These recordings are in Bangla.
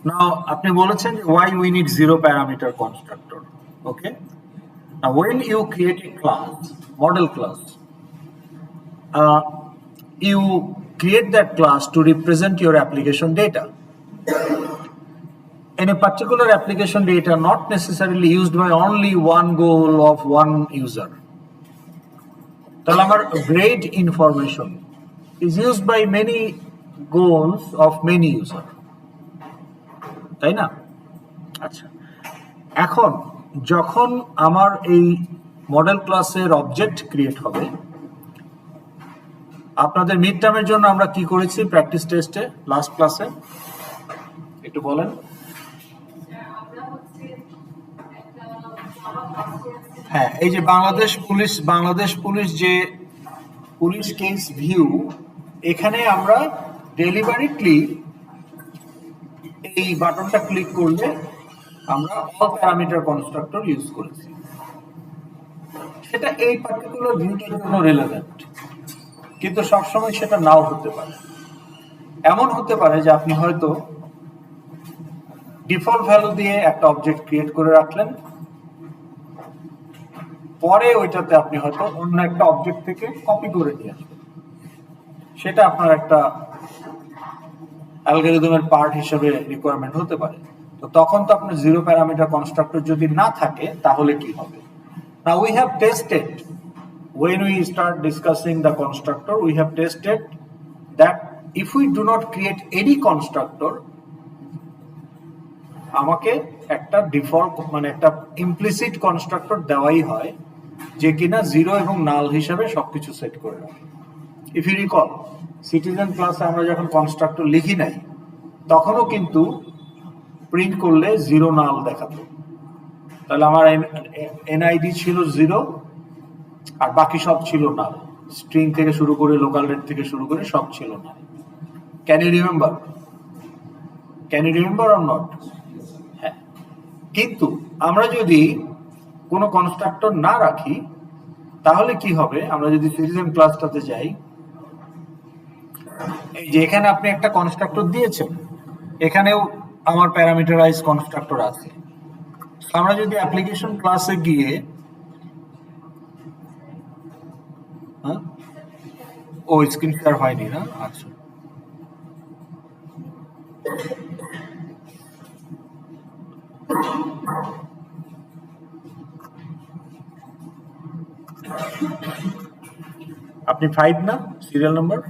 Now আপনি বলেছেন why we need zero parameter constructor. Okay. Now when you create a class, model class, uh, you create that class to represent your application data. In a particular application data not necessarily used by only one goal of one user. তাহলে আমার grade information is used by many goals of many user. তাই না? আচ্ছা, এখন যখন আমার এই মডেল ক্লাসের অবজেক্ট ক্রিয়েট হবে, আপনাদের মিড টার্মের জন্য আমরা কি করেছি প্র্যাকটিস টেস্টে লাস্ট ক্লাসে একটু বলেন। হ্যাঁ, এই যে বাংলাদেশ পুলিশ যে পুলিশ কেস ভিউ, এখানে আমরা ডেলিভারিটলি এই বাটনটা ক্লিক করলে আমরা অল প্যারামিটার কনস্ট্রাক্টর ইউজ করেছি। সেটা এই পার্টিকুলার ভিউটার জন্য রিলেভেন্ট, কিন্তু সবসময় সেটা নাও হতে পারে। এমন হতে পারে যে আপনি হয়তো ডিফল্ট ভ্যালু দিয়ে একটা অবজেক্ট ক্রিয়েট করে রাখলেন, পরে ওইটাতে আপনি হয়তো অন্য একটা অবজেক্ট থেকে কপি করে নিয়ে আসবেন, সেটা আপনার একটা অ্যালগরিদমের পার্ট হিসেবে রিকোয়ারমেন্ট হতে পারে। তো তখন তো আপনার জিরো প্যারামিটার কনস্ট্রাক্টর যদি না থাকে তাহলে কি হবে? Now we have tested, when we start discussing the constructor, we have tested that if we do not create any constructor, আমাকে একটা ডিফল্ট মানে একটা ইমপ্লিসিট কনস্ট্রাক্টর দেওয়াই হয় যে কিনা জিরো এবং নাল হিসাবে সবকিছু সেট করে রাখে। ইফ ইউ রিকল, সিটিজেন ক্লাসে আমরা যখন কনস্ট্রাক্টর লিখি নাই তখনও কিন্তু প্রিন্ট করলে জিরো নাল দেখাতো। তাহলে আমার এনআইডি ছিল জিরো আর বাকি সব ছিল নাল, স্ট্রিং থেকে শুরু করে লোকাল রেট থেকে শুরু করে সব ছিল null. Can you remember or not? হ্যাঁ, কিন্তু আমরা যদি কোনো কনস্ট্রাক্টর না রাখি তাহলে কি হবে? আমরা যদি সিটিজেন ক্লাসটাতে যাই, এই যে এখানে আপনি একটা কনস্ট্রাক্টর দিয়েছেন, এখানেও আমার প্যারামিটারাইজ কনস্ট্রাক্টর আছে। আমরা যদি অ্যাপ্লিকেশন ক্লাসে গিয়ে ও স্ক্রিন শেয়ার হয়নি না? আচ্ছা, আপনি 5 না সিরিয়াল নাম্বার?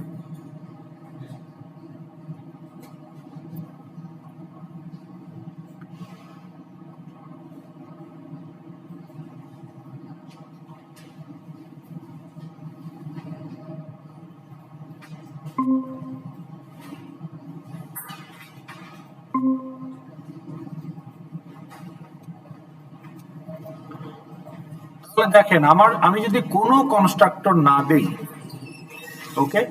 দেখেন, আমি যদি কোনো কনস্ট্রাক্টর না দেই, ওকে,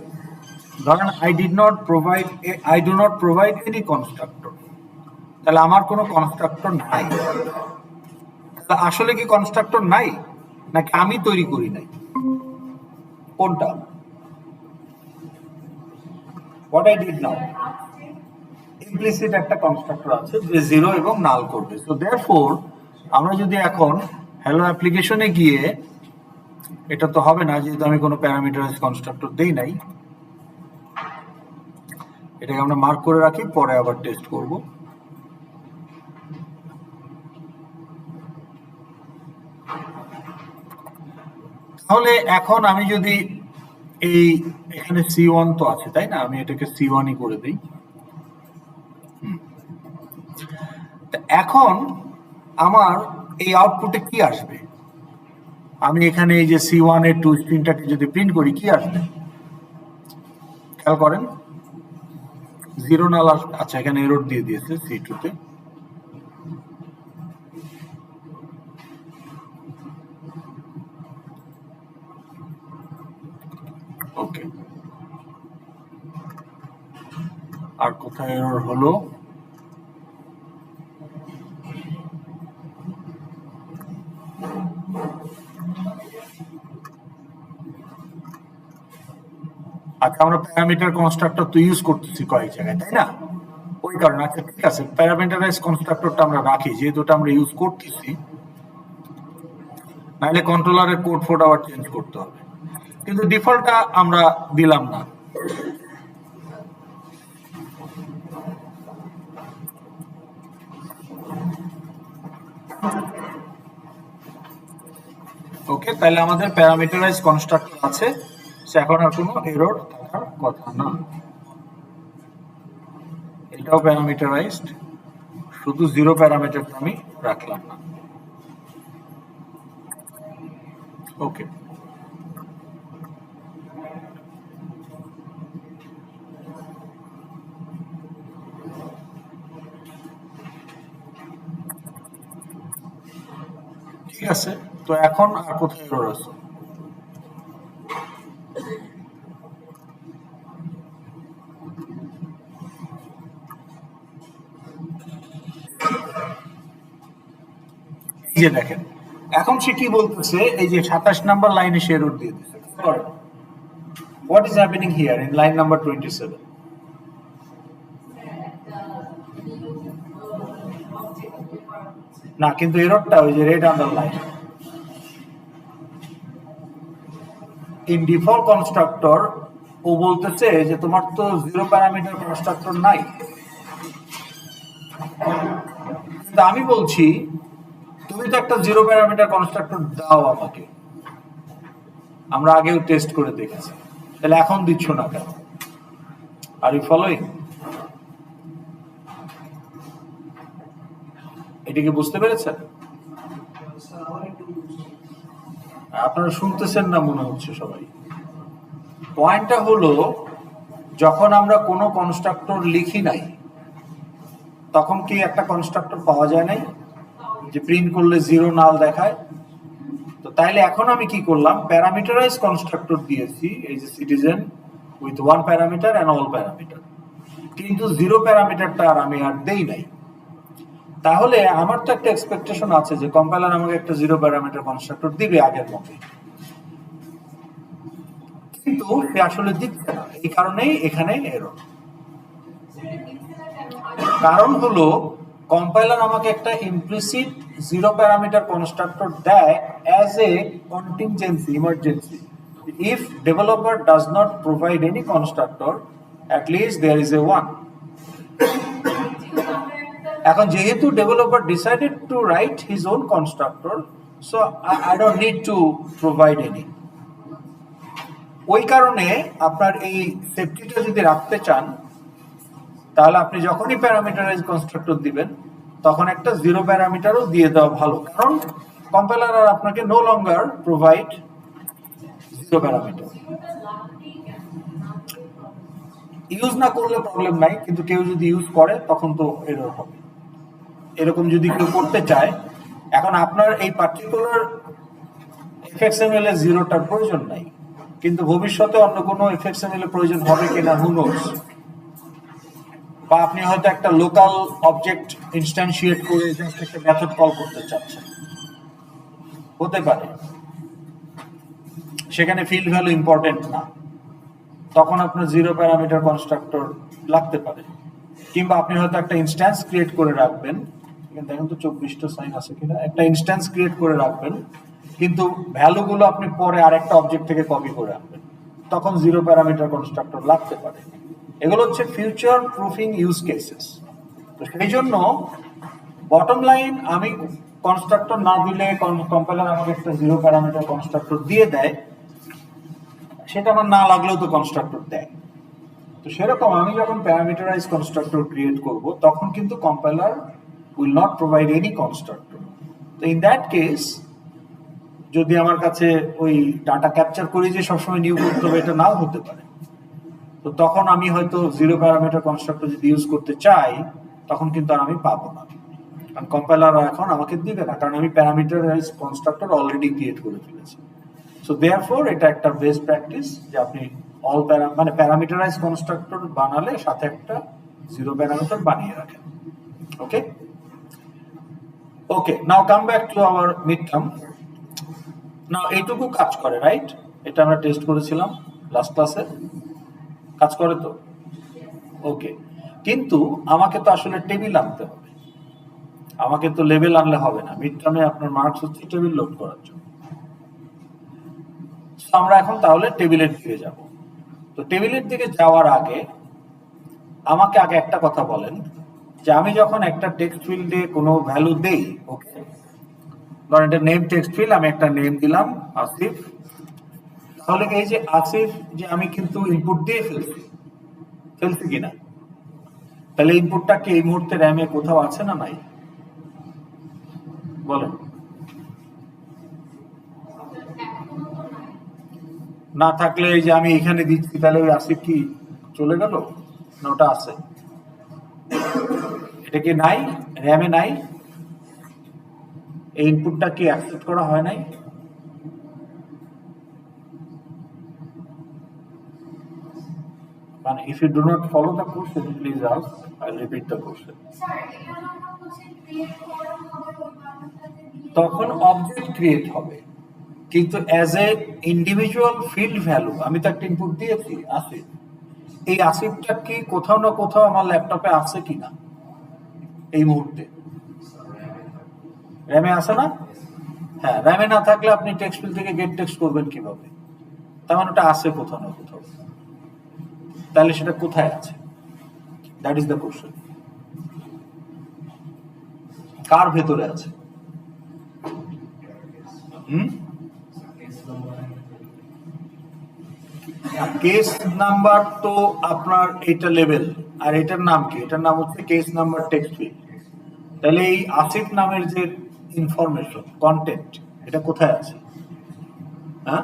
ধরেন I do not provide any constructor, তাহলে আমার কোনো কনস্ট্রাক্টর নাই। আসলে কি কনস্ট্রাক্টর নাই নাকি আমি তৈরি করি নাই? কোনটা? What I did now, implicit একটা কনস্ট্রাক্টর আছে যে জিরো এবং নাল করবে। সো দেয়ারফর আমরা যদি এখন হ্যালো অ্যাপ্লিকেশনে গিয়ে, এটা তো হবে না যেহেতু আমি কোনো প্যারামিটারাইজ কনস্ট্রাক্টর দেই নাই, এটাকে আমরা মার্ক করে রাখি, পরে আবার টেস্ট করব। তাহলে এখন আমি যদি এখানে C1 তো আছে তাই না, আমি এটাকে C1ই করে দিই। এখন আমার এই আউটপুটে কি আসবে? আমি এখানে এই যে C1 এর টু স্ট্রিংটাকে যদি প্রিন্ট করি কি আসবে খেয়াল করেন, জিরো নাল আসবে। আচ্ছা, এখানে এরর দিয়ে দিয়েছে C2 তে। ওকে, আর কোথায় এরর হলো? আচ্ছা, আমরা প্যারামিটার কনস্ট্রাক্টর তো ইউজ করতেছি কয়েক জায়গায় তাই না? ওই কারণে আচ্ছা ঠিক আছে, প্যারামিটারাইজ কনস্ট্রাক্টরটা আমরা রাখি যেহেতু ওটা আমরা ইউজ করতেছি, নাহলে কন্ট্রোলারের কোড ফোড আবার চেঞ্জ করতে হবে, কিন্তু ডিফল্টটা আমরা দিলাম না। ওকে, তাহলে আমাদের প্যারামিটারাইজ কনস্ট্রাক্টর আছে, এখন আর কোনো এরর থাকার কথা না। এটাও প্যারামিটারাইজড, শুধু জিরো প্যারামিটারটা আমি রাখলাম না। ওকে, ঠিক আছে। তো এখন আর কোথায় এরর আছে? এই যে দেখেন, এখন সে কি বলতেছে, এই যে 27 নাম্বার লাইনে সে এরর দিয়ে দিচ্ছে। What is happening here in line number 27? না, কিন্তু এররটা ওই যে red underline. In default constructor ও বলতেছে যে তোমার তো জিরো প্যারামিটার কনস্ট্রাক্টর নাই, কিন্তু আমি বলছি তুমি তো একটা জিরো প্যারামিটার কনস্ট্রাক্টর দাও আমাকে, আমরা আগেও টেস্ট করে দেখেছি, তাহলে এখন দিচ্ছ না কেন? Are you following? এটিকে বুঝতে পেরেছেন? আপনারা শুনতেছেন না মনে হচ্ছে সবাই। পয়েন্টটা হলো, যখন আমরা কোনো কনস্ট্রাক্টর লিখি নাই তখন কি একটা কনস্ট্রাক্টর পাওয়া যায় নাই যে প্রিন্ট করলে জিরো নাল দেখায়? তো তাইলে এখন আমি কি করলাম, প্যারামিটারাইজ কনস্ট্রাক্টর দিয়েছি, এই যে citizen with one parameter and all parameter, কিন্তু জিরো প্যারামিটারটা আর আমি আর দেই নাই। তাহলে আমার তো একটা এক্সপেকটেশন আছে যে কম্পাইলার আমাকে একটা জিরো প্যারামিটার কনস্ট্রাক্টর দিবে আগের মতো, কিন্তু সে আসলে দিচ্ছে না। এই কারণেই এখানে এরর। কারণ হলো কম্পাইলার আমাকে একটা ইমপ্লিসিট জিরো প্যারামিটার কনস্ট্রাক্টর দেয় as a contingency, emergency. If developer does not provide any constructor, at least there is a one. এখন যেহেতু developer decided to write his own constructor, so I don't need to provide any. ওই কারণে আপনার এই সেফটিটা যদি রাখতে চান, তাহলে আপনি যখনই প্যারামিটারাইজ কনস্ট্রাক্টর দিবেন তখন একটা জিরো প্যারামিটারও দিয়ে দেওয়া ভালো, কারণ কম্পাইলার আর আপনাকে no longer provide zero parameter. Use না করলে প্রবলেম নাই, কিন্তু কেউ যদি ইউজ করে তখন তো এরর হবে। এরকম যদি কেউ করতে চায়, এখন আপনার এই পার্টিকুলার এফএক্সএমএল এর জিরোটার প্রয়োজন নাই, কিন্তু ভবিষ্যতে অন্য কোনো এফএক্সএমএল এর প্রয়োজন হবে কিনা হু নোস। বা আপনি হয়তো একটা লোকাল অবজেক্ট ইনস্ট্যান্সিয়েট করে জাস্ট একটা মেথড কল করতে চাচ্ছেন, হতে পারে সেখানে ফিল্ড ভ্যালু ইম্পর্টেন্ট না, তখন আপনার জিরো প্যারামিটার কনস্ট্রাক্টর লাগতে পারে। কিংবা আপনি হয়তো একটা ইনস্ট্যান্স ক্রিয়েট করে রাখবেন, দেখেন তো 24টা সাইন আছে কিনা, একটা ইনস্ট্যান্স ক্রিয়েট করে রাখবেন, কিন্তু ভ্যালুগুলো আপনি পরে আরেকটা অবজেক্ট থেকে কপি করে আনবেন, তখন জিরো প্যারামিটার কনস্ট্রাক্টর লাগতে পারে। এগুলো হচ্ছে ফিউচার প্রুফিং ইউজ কেসেস। তো সেই জন্য বটম লাইন, আমি কনস্ট্রাক্টর না দিলে কম্পাইলার আমাকে একটা জিরো প্যারামিটার কনস্ট্রাক্টর দিয়ে দেয়, সেটা আমার না লাগলেও তো কনস্ট্রাক্টর দেয়। তো সেরকম আমি যখন প্যারামিটারাইজ কনস্ট্রাক্টর ক্রিয়েট করব তখন কিন্তু compiler will not provide any constructor. তো ইন দ্যাট কেস, যদি আমার কাছে ওই ডাটা ক্যাপচার করে যে সবসময় নিউ করতে হবে এটা নাও হতে পারে, তো তখন আমি হয়তো জিরো প্যারামিটার কনস্ট্রাক্টর যদি ইউজ করতে চাই তখন কিন্তু আর আমি পাবো না, কারণ কম্পাইলার এখন আমাকে দিবে না, কারণ আমি প্যারামিটারাইজ কনস্ট্রাক্টর অলরেডি ক্রিয়েট করে ফেলেছি। সো দেয়ারফর এটা একটা বেস্ট প্র্যাকটিস যে আপনি অল মানে প্যারামিটারাইজ কনস্ট্রাক্টর বানালে সাথে একটা জিরো প্যারামিটার বানিয়ে রাখেন। Okay okay, now come back to our mid term. Now এইটুকু কাজ করে, রাইট? এটা আমরা টেস্ট করেছিলাম লাস্ট ক্লাসে, কাজ করে তো? ওকে, কিন্তু আমাকে তো আসলে টেবিল আনতে হবে, আমাকে তো লেভেল আনলে হবে না। মিড টার্মে আপনার মার্কস হচ্ছে টেবিল লোড করার জন্য। আমরা এখন তাহলে টেবিলের দিকে যাব। তো টেবিলের দিকে যাওয়ার আগে আমাকে আগে একটা কথা বলেন যে আমি যখন একটা টেক্সট ফিল্ডে কোনো ভ্যালু দেই, ওকে, ধরেন এটা নেম টেক্সট ফিল্ড, আমি একটা নেম দিলাম আসিফ, তাহলে এই যে আসিফ যে আমি কিন্তু ইনপুট দিয়ে ফেলছি কিনা, তাহলে ইনপুটটা কি এই মুহূর্তে র্যামে কোথাও আছে না নাই? বলেন। না থাকলে এই যে আমি এখানে দিচ্ছি, তাহলে ওই আসিফ কি চলে গেল না ওটা আছে? এটা কি নাই, র্যামে নাই? এই ইনপুটটা কি অ্যাকসেপ্ট করা হয় নাই? মানে if you do not follow the question, please ask. I'll repeat the question. তখন অবজেক্ট ক্রিয়েট হবে, কিন্তু as a individual field value আমি তো একটা ইনপুট দিয়েছি আসিফ। এই আসিফটা কি কোথাও না কোথাও আমার ল্যাপটপে আছে কিনা এই মুহূর্তে? র্যামে আছে না? হ্যাঁ, র্যামে না থাকলে আপনি টেক্সট ফিল্ড থেকে গেট টেক্সট করবেন কিভাবে? তার মানে ওটা আছে কোথাও না কোথাও। তাহলে সেটা কোথায় আছে? That is the question. কার ভেতরে আছে? কেস নাম্বার তো আপনার এটা লেভেল, আর এটার নাম কি? এটার নাম হচ্ছে কেস নাম্বার টেক্সট ফিল্ড। তাহলে এই আসিফ নামের যে ইনফরমেশন কন্টেন্ট, এটা কোথায় আছে? হ্যাঁ,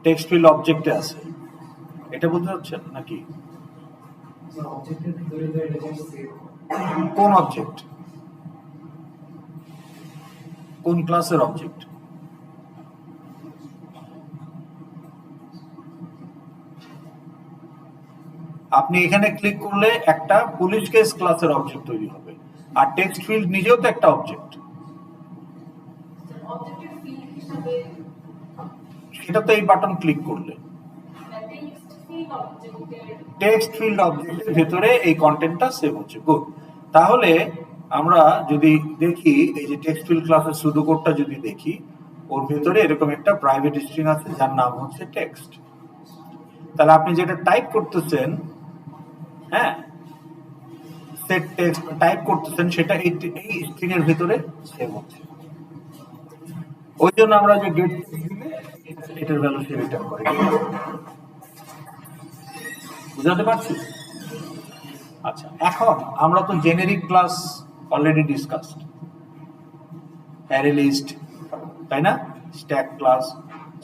টেক্সট ফিল্ড অবজেক্টে আছে, এটা বুঝতে পারছেন নাকি? কোন অবজেক্ট? কোন ক্লাসের অবজেক্ট? আপনি এখানে ক্লিক করলে একটা পুলিশ কেস ক্লাসের অবজেক্ট তৈরি হবে, আর টেক্সট ফিল্ড নিজেও তো একটা অবজেক্ট। সেটা তো এই বাটন ক্লিক করলে টেক্সট ফিল্ড অবজেক্টের ভেতরে এই কন্টেন্টটা সেভ হচ্ছে। গুড। তাহলে আমরা যদি দেখি এই যে টেক্সট ফিল্ড ক্লাসের সুডো কোডটা যদি দেখি, ওর ভেতরে এরকম একটা প্রাইভেট স্ট্রিং আছে যার নাম হচ্ছে টেক্সট। তাহলে আপনি যেটা টাইপ করতেছেন, হ্যাঁ, সেট টেক্সট টাইপ করতেছেন, সেটা এই স্ট্রিং এর ভিতরে সেভ হচ্ছে। ওই জন্য আমরা যে গেট দিলে এটার ভ্যালু সে রিটার্ন করে। বুঝাতে পারছি? আচ্ছা, এখন আমরা তো generic class already discussed, array list, তাই না, stack class.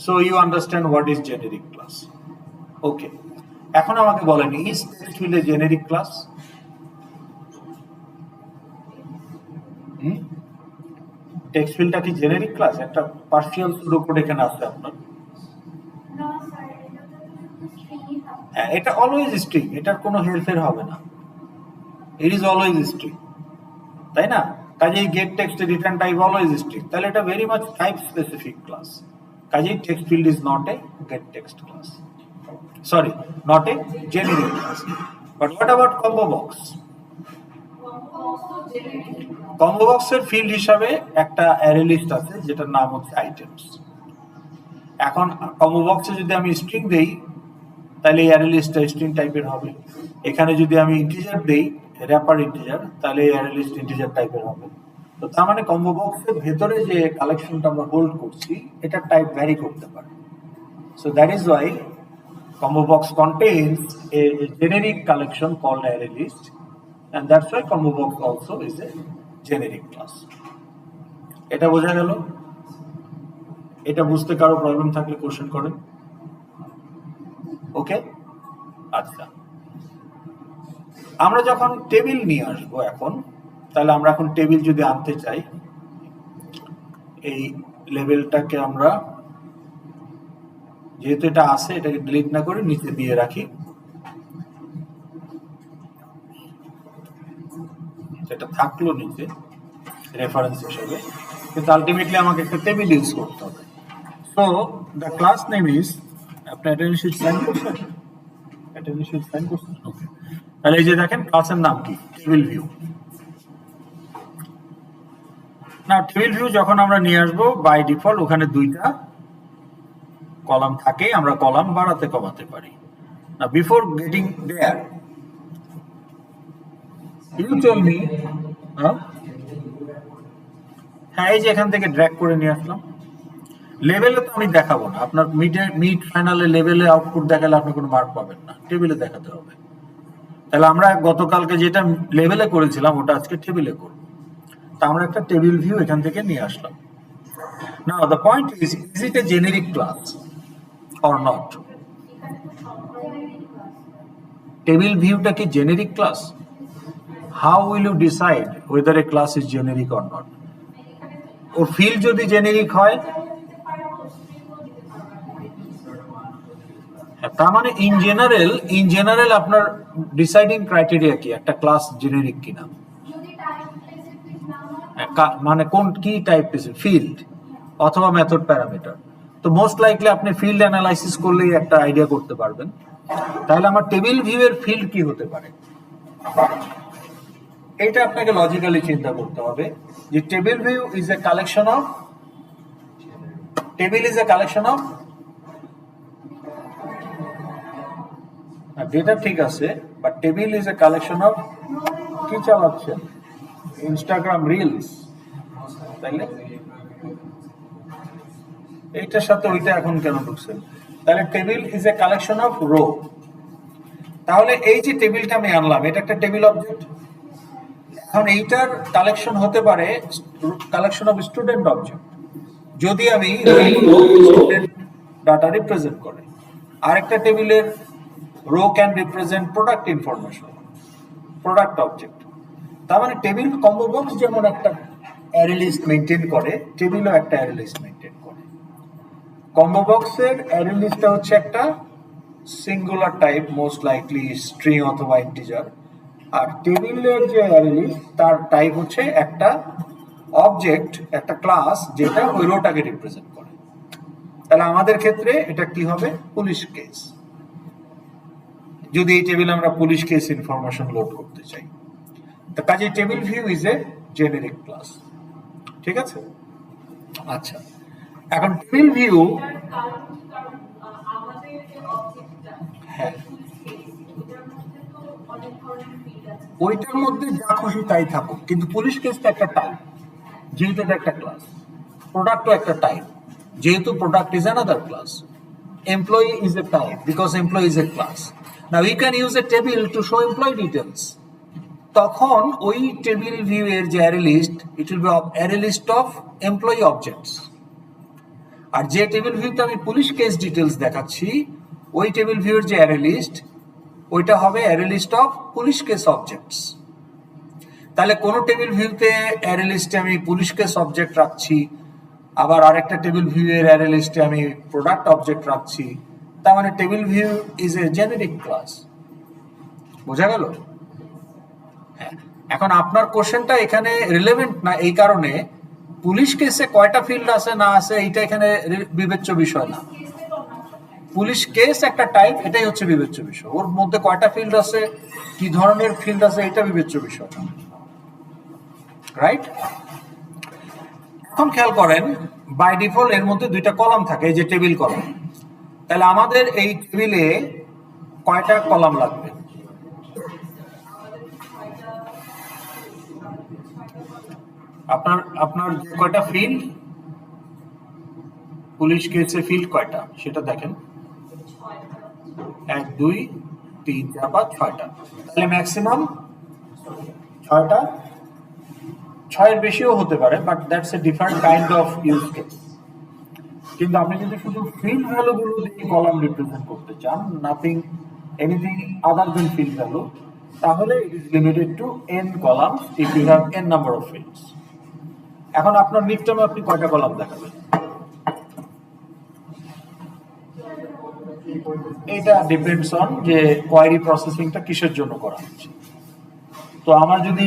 So you understand what is generic class. Okay, এখন আমাকে বলেন is text field a generic class? Text ফিল্ডটা কি জেনেরিক ক্লাস? একটা পার্সিয়াল সুডো কোড এখানে আছে আপনার। হ্যাঁ, এটা অলওয়েজ স্ট্রিং, এটার কোনো হেরফের হবে না, ইট ইজ অলওয়েজ স্ট্রিং, তাই না? কাজেই get text return type always string, তাহলে এটা very much type specific class. কাজেই text field is not a get text class, sorry, not a generic class. But what about combo box? Combo বক্সের ফিল্ড হিসাবে একটা অ্যারে লিস্ট আছে যেটার নাম হচ্ছে আইটেমস। এখন কম্বো বক্সে যদি আমি স্ট্রিং দেই, তাহলে এই অ্যারে লিস্টটা স্ট্রিং টাইপের হবে। এখানে যদি আমি ইন্টিজার দেই, র্যাপার ইন্টিজার, তাহলে এই অ্যারে লিস্ট ইন্টিজার টাইপের হবে। তো তার মানে কম্বো বক্সের ভেতরে যে কালেকশনটা আমরা হোল্ড করছি, এটা টাইপ ভ্যারি করতে পারে। So that is Y combo box contains a generic collection called array list, and that's why combo box also is a generic class. এটা বোঝা গেল? এটা বুঝতে কারো প্রবলেম থাকলে কোশ্চেন করেন। ওকে, আচ্ছা, আমরা যখন টেবিল নিয়ে আসবো এখন, তাহলে আমরা এখন টেবিল যদি আনতে চাই, এই লেভেলটাকে আমরা, যেহেতু এটা আছে, এটাকে ডিলিট না করে নিচে দিয়ে রাখি, এটা থাকলো নিচে রেফারেন্স হিসেবে, কিন্তু আলটিমেটলি আমাকে একটা টেবিল ইউজ করতে হবে। So the class name is, আপনি অ্যাটেন্ডেন্স শিট সাইন করছেন? অ্যাটেন্ডেন্স শিট সাইন করছেন? ওকে। তাহলে এই যে দেখেন ক্লাসের নাম কি, টেবিল ভিউ। না, টেবিল ভিউ যখন আমরা নিয়ে আসবো বাই ডিফল্ট ওখানে দুইটা কলাম থাকে, আমরা কলাম বাড়াতে কমাতে পারি। না, before getting there you tell me. হ্যাঁ, এই যে এখান থেকে ড্র্যাগ করে নিয়ে আসলাম। লেভেলে তো আমি দেখাবো না, আপনার মিড ফাইনালে লেভেলে আউটপুট দেখালে আপনি কোনো মার্ক পাবেন না, টেবিলে দেখাতে হবে। তাহলে আমরা গতকালকে যেটা লেভেলে করেছিলাম ওটা আজকে টেবিলে করব। তা আমরা একটা টেবিল ভিউ এখান থেকে নিয়ে আসলাম। Now the point is it a generic class or not? Table ভিউটা কি generic class? How will you decide whether a class is generic or not? ওর ফিল্ড যদি জেনেরিক হয়, তার মানে ইন জেনারেল আপনার ডিসাইডিং ক্রাইটেরিয়া কি একটা ক্লাস জেনেরিক কিনা? মানে কোন কি টাইপ ফিল্ড অথবা মেথড প্যারামিটার। তো মোস্ট লাইকলি আপনি ফিল্ড অ্যানালাইসিস করলেই একটা আইডিয়া করতে পারবেন। তাহলে আমার টেবিল ভিউ এর ফিল্ড কি হতে পারে, এটা আপনাকে লজিক্যালি চিন্তা করতে হবে যে table view is a collection of data, ঠিক আছে, but table is a collection of কি চালাচ্ছেন, ইনস্টাগ্রাম রিলস, তাইলে এইটার সাথে ওইটা এখন কেন ঢুকছেন? তাহলে table is a collection of rho. তাহলে এই যে টেবিলটা আমি আনলাম এটা একটা টেবিল অবজেক্ট। এখন এইটার কালেকশন হতে পারে কালেকশন অফ স্টুডেন্ট অবজেক্ট, যদি আমি স্টুডেন্ট ডাটা রিপ্রেজেন্ট করে। আরেকটা টেবিলের row can represent product information, product object. তার মানে টেবিল কম্বো বক্স যেমন একটা অ্যারে লিস্ট মেইনটেইন করে, টেবিলও একটা অ্যারে লিস্ট মেইনটেইন করে। কম্বো বক্সের অ্যারে লিস্টটা হচ্ছে একটা singular type, most likely string অথবা ইন্টিজার। আর টেবিলের যে অ্যারে লিস্ট তার টাইপ হচ্ছে একটা অবজেক্ট, একটা ক্লাস যেটা ওই রোটাকে রিপ্রেজেন্ট করে। তাহলে আমাদের ক্ষেত্রে এটা কি হবে, পুলিশ কেস। যদি এই টেবিলে আমরা পুলিশ কেস ইনফরমেশন লোড করতে চাই, তো কাজে table view is a generic class. ঠিক আছে, আচ্ছা, এখন টেবিল ভিউ, হ্যাঁ, ওইটার মধ্যে যা খুশি তাই থাকুক, কিন্তু পুলিশ কেসটা একটা টাইপ, যেহেতু এটা একটা ক্লাস। প্রোডাক্টও একটা টাইপ, যেহেতু product is another class. Employee is a type because employee is a class. Now you can use a table to show employee details. তখন ওই টেবিল ভিউ এর যে array list, it will be array list of employee objects. আর যে টেবিল ভিউতে আমি পুলিশ কেস ডিটেলস দেখাচ্ছি, ওই টেবিল ভিউর যে অ্যারে লিস্ট, ওইটা হবে array list of police case objects. তাহলে কোন টেবিল ভিউতে অ্যারে লিস্টে আমি পুলিশ কেস অবজেক্ট রাখছি, আবার আরেকটা টেবিল ভিউ এর অ্যারে লিস্টে আমি প্রোডাক্ট অবজেক্ট রাখছি, তার মানে table view is a generic class. বোঝা গেল? হ্যাঁ, এখন আপনার কোশ্চেনটা এখানে রিলেভেন্ট না, এই কারণে পুলিশ কেসে কয়টা ফিল্ড আছে না আছে এইটা এখানে বিবেচ্য বিষয় না। পুলিশ কেস একটা টাইপ, এটাই হচ্ছে বিবেচ্য বিষয়। ওর মধ্যে কয়টা ফিল্ড আছে, কি ধরনের ফিল্ড আছে, এটা বিবেচ্য বিষয় না, রাইট? এখন খেয়াল করেন, বাই ডিফল্ট এর মধ্যে দুইটা কলাম থাকে, এই যে টেবিল কলাম। তাহলে আমাদের এই টেবিলে কয়টা কলাম লাগবে? আপনার যে কয়টা ফিল্ড, পুলিশ কেসে ফিল্ড কয়টা সেটা দেখেন, 1 2 3 4 5 6টা। তাহলে ম্যাক্সিমাম 6টা, 6 এর বেশিও হতে পারে, but that's a different kind of use case. কিন্তু আপনি যদি শুধু ফিল্ড ভ্যালু গুলো দিয়ে কলাম রিপ্রেজেন্ট করতে চান, nothing anything other than field value, তাহলে it is limited to n column if you have n number of fields. এখন আপনার মিড টার্মে আপনি কয়টা কলাম দেখাবেন? এটা ডিপেন্ডস অন যে কোয়ারি প্রসেসিংটা কিসের জন্য করা হচ্ছে। তো আমার যদি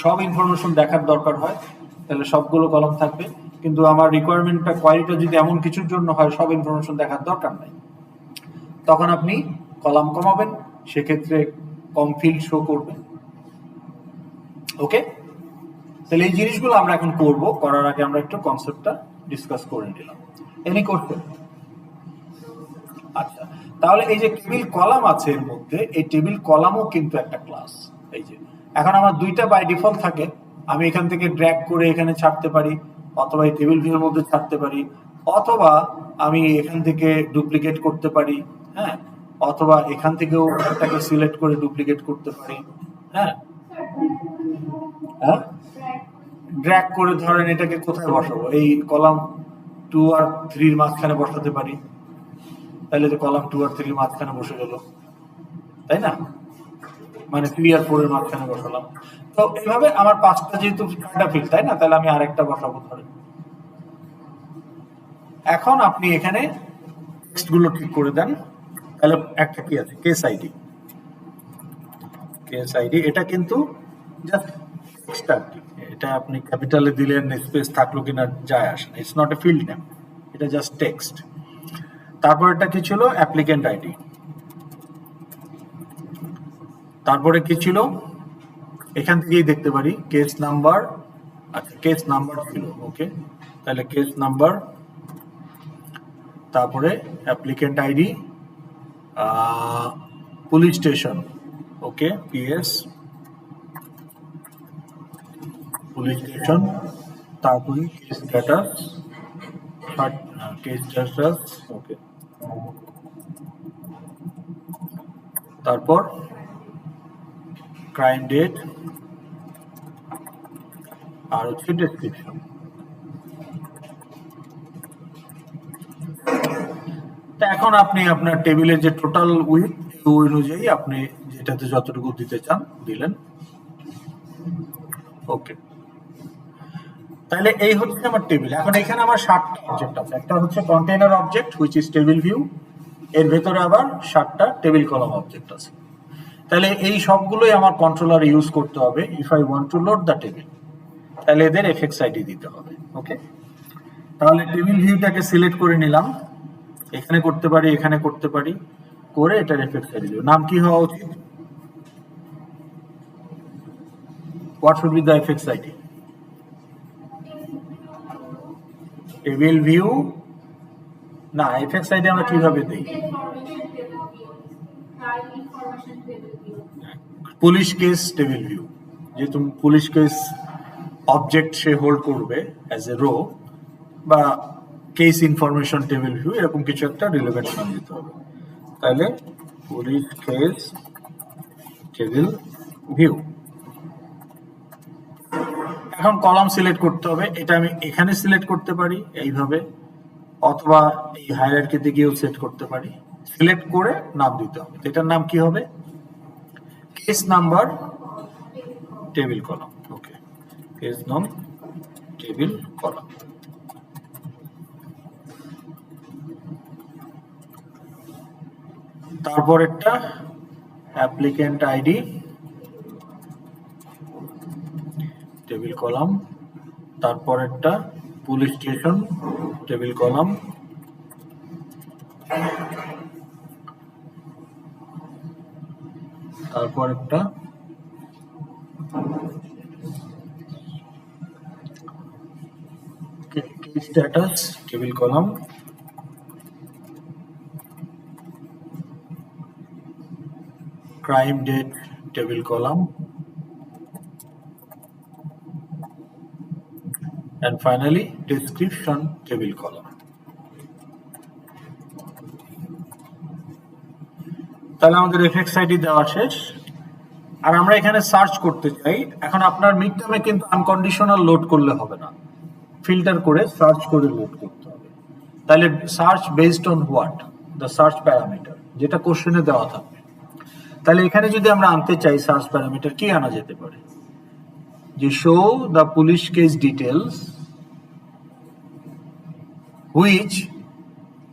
সব ইনফরমেশন দেখার দরকার হয় তাহলে সবগুলো কলাম থাকবে, কিন্তু আমার রিকোয়ারমেন্টটা কোয়ারিটা যদি এমন কিছুর জন্য হয় সব ইনফরমেশন দেখার দরকার নাই, তখন আপনি কলাম কমাবেন। সেক্ষেত্রে কম ফিল্ড শো করবে। ওকে, তাহলে এই জিনিসগুলো আমরা এখন করব, করার আগে আমরা একটু কনসেপ্টটা ডিসকাস করে নিলাম। এনি করতে আচ্ছা, তাহলে এই যে টেবিল কলাম আছে এর মধ্যে, এই টেবিল কলামও কিন্তু একটা ক্লাস। এই যে এখন আমার দুইটা বাই ডিফল্ট থাকে, আমি এখান থেকে ড্র্যাগ করে এখানে ছাড়তে পারি, অথবা এই টেবিল ভিউর মধ্যে ছাড়তে পারি, অথবা আমি এখান থেকে ডুপ্লিকেট করতে পারি, হ্যাঁ, অথবা এখান থেকেও একটাকে সিলেক্ট করে ডুপ্লিকেট করতে পারি, হ্যাঁ, হ্যাঁ, ড্র্যাগ করে ধরেন এটাকে কোথায় বসাবো, এই কলাম 2 আর 3 এর মাঝখানে বসাতে পারি, তাহলে তো কলাম 2 আর 3 এর মাঝখানে বসে গেল, তাই না? মানে 3 আর 4 এর মাঝখানে বসালাম। তো এইভাবে আমার 5টা যেহেতু 6টা ফিল্ড, তাই না? তাহলে আমি আরেকটা বসাবো ধরে। এখন আপনি এখানে টেক্সট গুলো ঠিক করে দেন। তাহলে একটা কি আছে, কেস আইডি। কেস আইডি এটা কিন্তু জাস্ট টেক্সট আর কি, এটা আপনি ক্যাপিটালে দিলেন, স্পেস থাকলো কিনা যায় আসে না, it's not a field name, এটা জাস্ট টেক্সট। তারপর এটা কি ছিল, অ্যাপ্লিকেন্ট আইডি। তারপরে কি ছিল, এখান থেকেই দেখতে পারি কেস নাম্বার। আচ্ছা, কেস নাম্বার ছিল, ওকে, তাহলে কেস নাম্বার, তারপরে অ্যাপ্লিকেন্ট আইডি, পুলিশ স্টেশন, ওকে, পিএস পুলিশ স্টেশন, তারপরে কেস স্ট্যাটাস, কেস স্ট্যাটাস, ওকে, তারপর ক্রাইম ডেট, আর হচ্ছে ডেসক্রিপশন। তা এখন আপনি আপনার টেবিলের যে টোটাল উইথ অনুযায়ী আপনি যেটাতে যতটুকু দিতে চান দিলেন, ওকে। তাহলে এই হচ্ছে আমার টেবিল। এখন এখানে আমার 7টা অবজেক্ট আছে, একটা হচ্ছে container object which is table view, এর ভেতরে আবার 7টা টেবিল কলাম অবজেক্ট আছে। তাহলে এই সবগুলোই আমার কন্ট্রোলার ইউজ করতে হবে if I want to load the table. তাহলে এদের এফএক্স আইডি দিতে হবে, ওকে। তাহলে টেবিল ভিউটাকে সিলেক্ট করে নিলাম, এখানে করতে পারি, এখানে করতে পারি, করে এটার এফএক্স আইডি দেব। নাম কি হওয়া উচিত, what should be the FX ID? Table view না, এফএক্স আইডি আমরা কিভাবে দেই? পুলিশ কেস টেবিল ভিউ, যেহেতু পুলিশ কেস অবজেক্ট সে হোল্ড করবে অ্যাজ এ রো, বা কেস ইনফরমেশন টেবিল ভিউ, এরকম কিছু একটা রিলেভেন্ট নাম দিতে হবে। তাহলে পুলিশ কেস টেবিল ভিউ। এখন কলাম সিলেক্ট করতে হবে, এটা আমি এখানে সিলেক্ট করতে পারি এইভাবে, অথবা এই হায়ারার্কিতে গিয়েও সেট করতে পারি। সিলেক্ট করে নাম দিতে হবে, এটার নাম কি হবে, কেস নাম্বার টেবিল কলাম, ওকে, কেস নাম টেবিল কলাম। তারপর একটা অ্যাপ্লিকেন্ট আইডি টেবিল কলাম, তারপর একটা পুলিশ স্টেশন টেবিল কলাম, তারপর একটা case status table column, crime date table column, and finally description table column. তাহলে আমাদের এফএক্স আইডি দেওয়া শেষ। আর আমরা এখানে সার্চ করতে চাই। এখন আপনার মিড টার্মে কিন্তু আনকন্ডিশনাল লোড করলে হবে না, ফিল্টার করে সার্চ করে লোড করতে হবে। তাহলে search based on what, the search parameter, যেটা কোশ্চেনে দেওয়া থাকবে। তাহলে এখানে যদি আমরা আনতে চাই সার্চ প্যারামিটার, কি আনা যেতে পারে, যে show the police case details which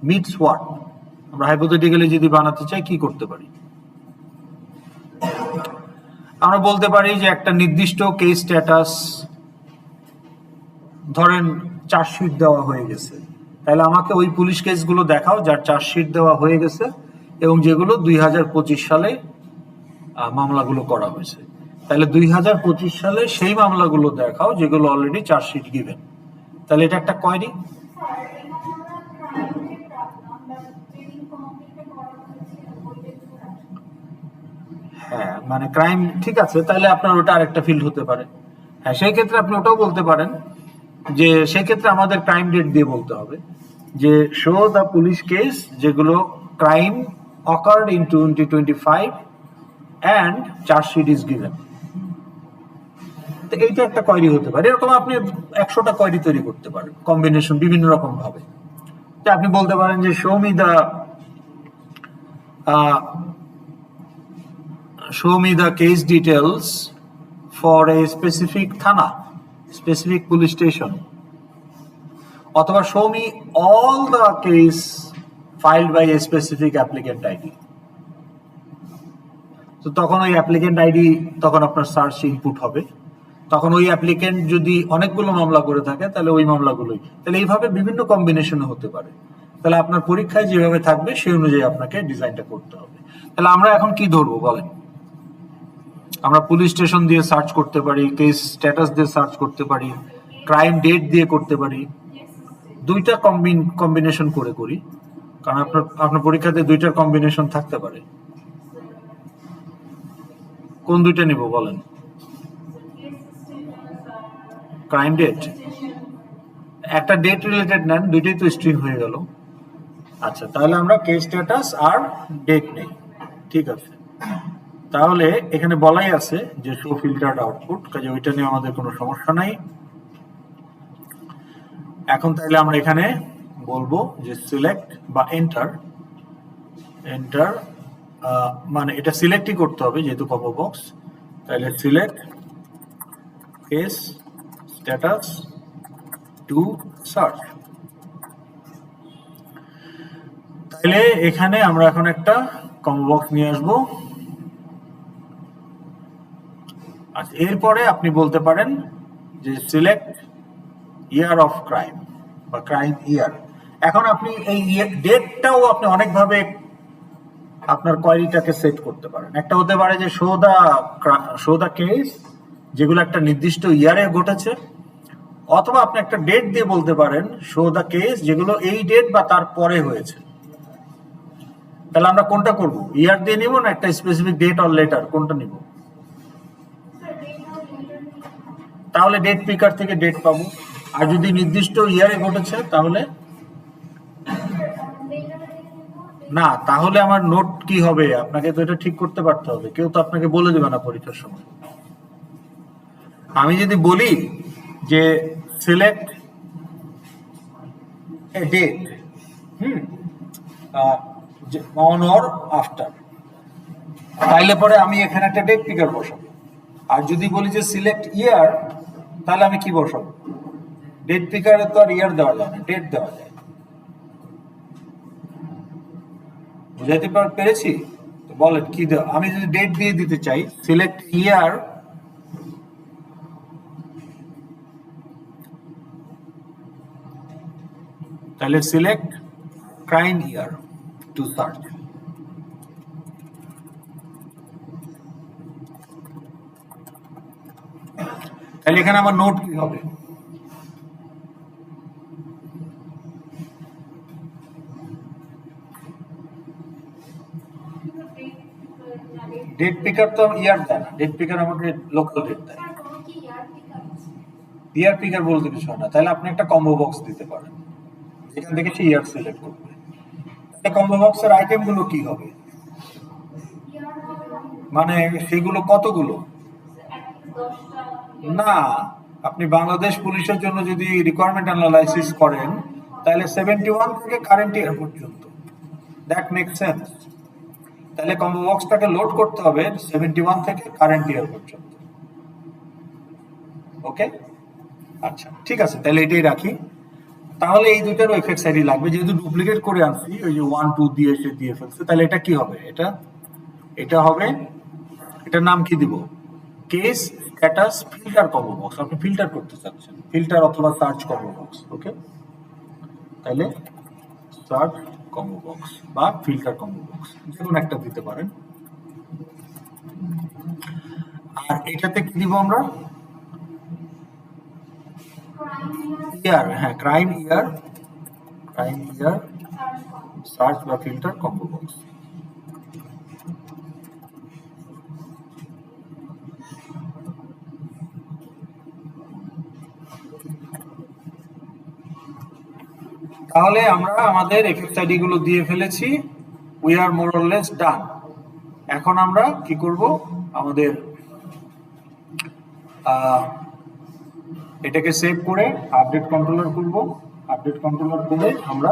meets what. আমরা হাইপোথেটিক্যালি যদি বানাতে চাই কি করতে পারি, আমরা বলতে পারি যে একটা নির্দিষ্ট কেস স্ট্যাটাস, ধরেন চার্জশিট দেওয়া হয়ে গেছে, তাহলে আমাকে ওই পুলিশ কেসগুলো দেখাও যার চার্জশিট দেওয়া হয়ে গেছে এবং যেগুলো 2025 সালে মামলাগুলো করা হয়েছে। তাহলে 2025 সালে সেই মামলাগুলো দেখাও যেগুলো অলরেডি চার্জশিট গিভেন। তাহলে এটা একটা কোয়েরি। হ্যাঁ, মানে ক্রাইম, ঠিক আছে, তাহলে আপনার ওটা আরেকটা ফিল্ড হতে পারে। হ্যাঁ, সেই ক্ষেত্রে আপনি ওটাও বলতে পারেন যে সেই ক্ষেত্রে আমাদের ক্রাইম ডেট দিয়ে বলতে হবে যে শো দ্য পুলিশ কেস যেগুলো crime occurred in 2025 and chargesheet is given. তো এইটা একটা কোয়েরি হতে পারে। এরকম আপনি 100টা কোয়েরি তৈরি করতে পারেন কম্বিনেশন বিভিন্ন রকম ভাবে। তো আপনি বলতে পারেন যে show me the case details for a specific thana, specific police station, অথবা show me all the case filed by a specific applicant ID. তো তখন ওই অ্যাপ্লিকেন্ট আইডি তখন আপনার সার্চ ইনপুট হবে। তখন ওই অ্যাপ্লিকেন্ট যদি অনেকগুলো মামলা করে থাকে তাহলে ওই মামলাগুলোই, তাহলে এইভাবে বিভিন্ন কম্বিনেশনে হতে পারে। তাহলে আপনার পরীক্ষায় যেভাবে থাকবে সেই অনুযায়ী আপনাকে ডিজাইনটা করতে হবে। তাহলে আমরা এখন কি ধরবো বলেন? আমরা পুলিশ স্টেশন দিয়ে সার্চ করতে পারি, কেস স্ট্যাটাস দিয়ে সার্চ করতে পারি, ক্রাইম ডেট দিয়ে করতে পারি, দুইটা কম্বিনেশন করে করি, কারণ আপনার পরীক্ষাতে দুইটার কম্বিনেশন থাকতে পারে। কোন দুইটা নিব বলেন? ক্রাইম ডেট, একটা ডেট রিলেটেড নেন, দুইটাই তো স্ট্রিং হয়ে গেল। আচ্ছা, তাহলে আমরা কেস স্ট্যাটাস আর ডেট নেই, ঠিক আছে। তাহলে এখানে বলাই আছে যে শো ফিল্টার্ড আউটপুট, কাজে ওইটা নিয়ে আমাদের কোনো সমস্যা নাই। এখন তাহলে আমরা এখানে বলবো যে সিলেক্ট বা এন্টার, মানে এটা সিলেক্টই করতে হবে যেহেতু কম্বো বক্স। তাহলে select case status to search. তাহলে এখানে আমরা এখন একটা কম্বো বক্স নিয়ে আসবো। আচ্ছা, এরপরে আপনি বলতে পারেন যে সিলেক্ট ইয়ার অফ ক্রাইম বা ক্রাইম ইয়ার। এখন আপনি এই ডেটটাও আপনি অনেকভাবে আপনার কোয়েরিটাকে সেট করতে পারেন। একটা হতে পারে যে শো দা কেস যেগুলো একটা নির্দিষ্ট ইয়ারে ঘটেছে, অথবা আপনি একটা ডেট দিয়ে বলতে পারেন শো দা কেস যেগুলো এই ডেট বা তার পরে হয়েছে। তাহলে আমরা কোনটা করব? ইয়ার দিয়ে নিব না একটা স্পেসিফিক ডেট অর লেটার, কোনটা নিব? তাহলে ডেট পিকার থেকে ডেট পাবো। আর যদি নির্দিষ্ট ইয়ারে ঘটেছে তাহলে না, তাহলে আমার নোট কি হবে? আপনাকে তো এটা ঠিক করতে পারতে হবে, কেউ তো আপনাকে বলে দেবে না পরীক্ষার সময়। আমি যদি বলি যে select a date on or after, তাইলে পরে আমি এখানে একটা ডেট পিকার বসাবো। আর যদি বলি যে সিলেক্ট ইয়ার, তাহলে আমি কি বসাবো? ডেট পিকারে তো আর ইয়ার দেওয়া যায় না, ডেট দেওয়া যায়। বুঝাইতে পেরেছি? তো বলেন কি দেওয়া? আমি যদি ডেট দিয়ে দিতে চাই সিলেক্ট ইয়ার, তাহলে select crime year to search. তাহলে এখানে আমার নোট কি হবে? ডেট পিকার তো ইয়ার দেয় না, ডেট পিকার আমাকে লোকাল ডেট দেয়। ইয়ার পিকার বলতে কিছু হয় না। তাহলে আপনি একটা কম্বো বক্স দিতে পারেন, এখান থেকে সে ইয়ার সিলেক্ট করবে। কম্বো বক্সের আইটেম গুলো কি হবে? মানে সেগুলো কতগুলো? না, আপনি বাংলাদেশ পুলিশের জন্য যদি রিকোয়ারমেন্ট অ্যানালাইসিস করেন তাহলে 71 থেকে কারেন্ট ইয়ার পর্যন্ত, দ্যাট মেক সেন্স। তাহলে কম্বো বক্সটাকে লোড করতে হবে 71 থেকে কারেন্ট ইয়ার পর্যন্ত। ওকে, আচ্ছা ঠিক আছে, তাহলে এটাই রাখি। তাহলে এই দুইটারও এফেক্ট আইডি লাগবে, যেহেতু ডুপ্লিকেট করে আনছি ওই যে 1 2 দিয়ে ফেলছে। তাহলে এটা কি হবে? এটা হবে, এটার নাম কি দিব? Case status filter combo box. আপনি ফিল্টার করতে চাচ্ছেন, ফিল্টার অথবা সার্চ কম্বো বক্স। ওকে, তাহলে সার্চ কম্বো বক্স বা ফিল্টার কম্বো বক্স যে কোনো একটা দিতে পারেন। আর এটাতে কি দিব আমরা? ইয়ার, হ্যাঁ, ক্রাইম ইয়ার সার্চ বা ফিল্টার কম্বো বক্স। তাহলে আমরা আমাদের এফএক্সআইডি গুলো দিয়ে ফেলেছি, we are more or less done. এখন আমরা কি করব, আমাদের এটাকে সেভ করে আপডেট কন্ট্রোলার করব। আপডেট কন্ট্রোলার করে আমরা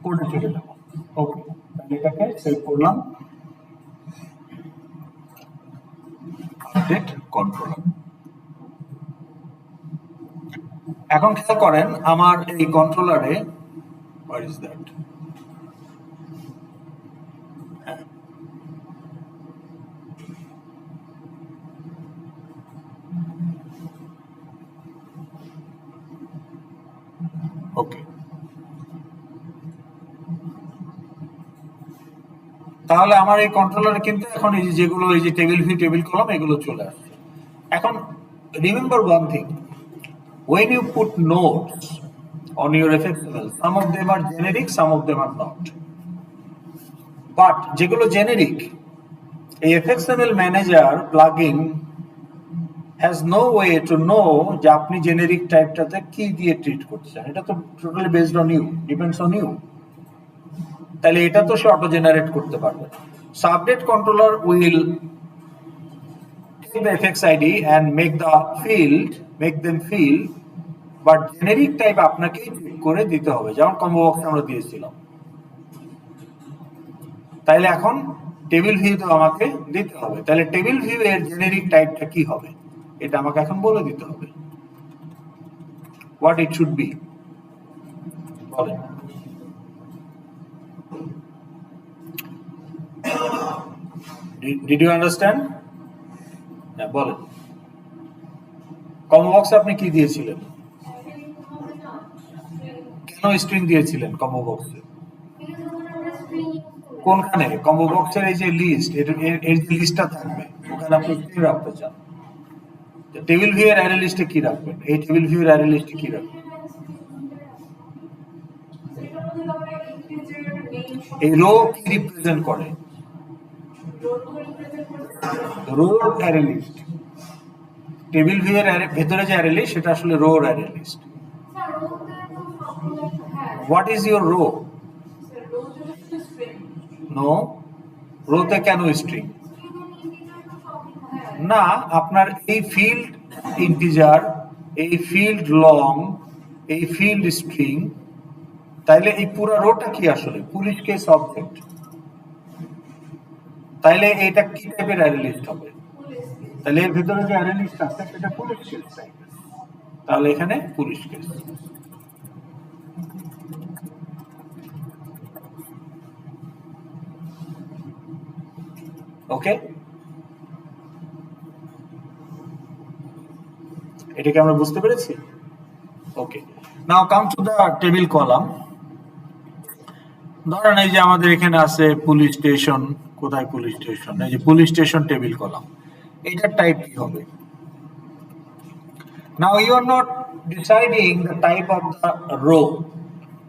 কোডে চলে যাব। ওকে, তাহলে এটাকে সেভ করলাম, আপডেট কন্ট্রোলার। এখন খেয়াল করেন আমার এই কন্ট্রোলারে, হোয়াট ইজ দ্যাট, ওকে। তাহলে আমার এই কন্ট্রোলারে কিন্তু এখন এই যেগুলো, এই যে টেবিল ভিউ, টেবিল কলাম, এগুলো চলে আসছে। এখন remember one thing, when you put nodes on your FXML, some of them are generic, some of them are not. But যেগুলো জেনেরিক, এই FXML manager plugin has no way to know যে আপনি জেনেরিক টাইপটাতে কি দিয়ে ট্রিট করছেন। এটা তো totally based on you, depends on you. তাহলে এটা তো সে অটো জেনারেট করতে পারবে। So update controller will take the FXID and make them field, but generic type আপনাকেই ঠিক করে দিতে হবে, যেমন কম্বো বক্সে আমরা দিয়েছিলাম। তাইলে এখন টেবিল ভিউ তো আমাকে দিতে হবে, তাহলে টেবিল ভিউ এর জেনেরিক টাইপটা কি হবে এটা আমাকে এখন বলে দিতে হবে, হোয়াট ইট শুড বি। বলেন, ডিড ইউ আন্ডারস্ট্যান্ড? হ্যাঁ বলেন, কম্বো বক্সে আপনি কি দিয়েছিলেন? কেন স্ট্রিং দিয়েছিলেন কম্বো বক্সে? কোনখানে? কম্বো বক্সের এই যে লিস্ট, এর যে লিস্টটা থাকবে ওখানে আপনি কি রাখতে চান? টেবিল ভিউ এর অ্যারে লিস্টে কি রাখবেন? এই টেবিল ভিউ এর অ্যারে লিস্টে কি রাখবেন? এই রো কি রিপ্রেজেন্ট করে? Row array list. Table view এর ভেতরে যে অ্যারে লিস্ট সেটা আসলে row array list. What is your row? No, রোতে কেন স্ট্রিং? না, আপনার এই ফিল্ড ইন্টিজার, এই ফিল্ড লং, এই ফিল্ড স্ট্রিং, তাইলে এই পুরো রোটা কি আসলে? Police case object. তাইলে এটা কি টাইপের অ্যারে লিস্ট হবে? তাহলে এর ভিতরে যে অ্যারে লিস্ট আছে সেটা পুলিশ কেস টাইপের, তাহলে এখানে পুলিশ কেস। ওকে, এটাকে আমরা বুঝতে পেরেছি? Okay, now come to the table column. ধরেন এই যে আমাদের এখানে আছে পুলিশ স্টেশন, কোথায় পুলিশ স্টেশন? এই যে পুলিশ স্টেশন টেবিল কলাম, এটার টাইপ কি হবে? Now you are not deciding the type of the row,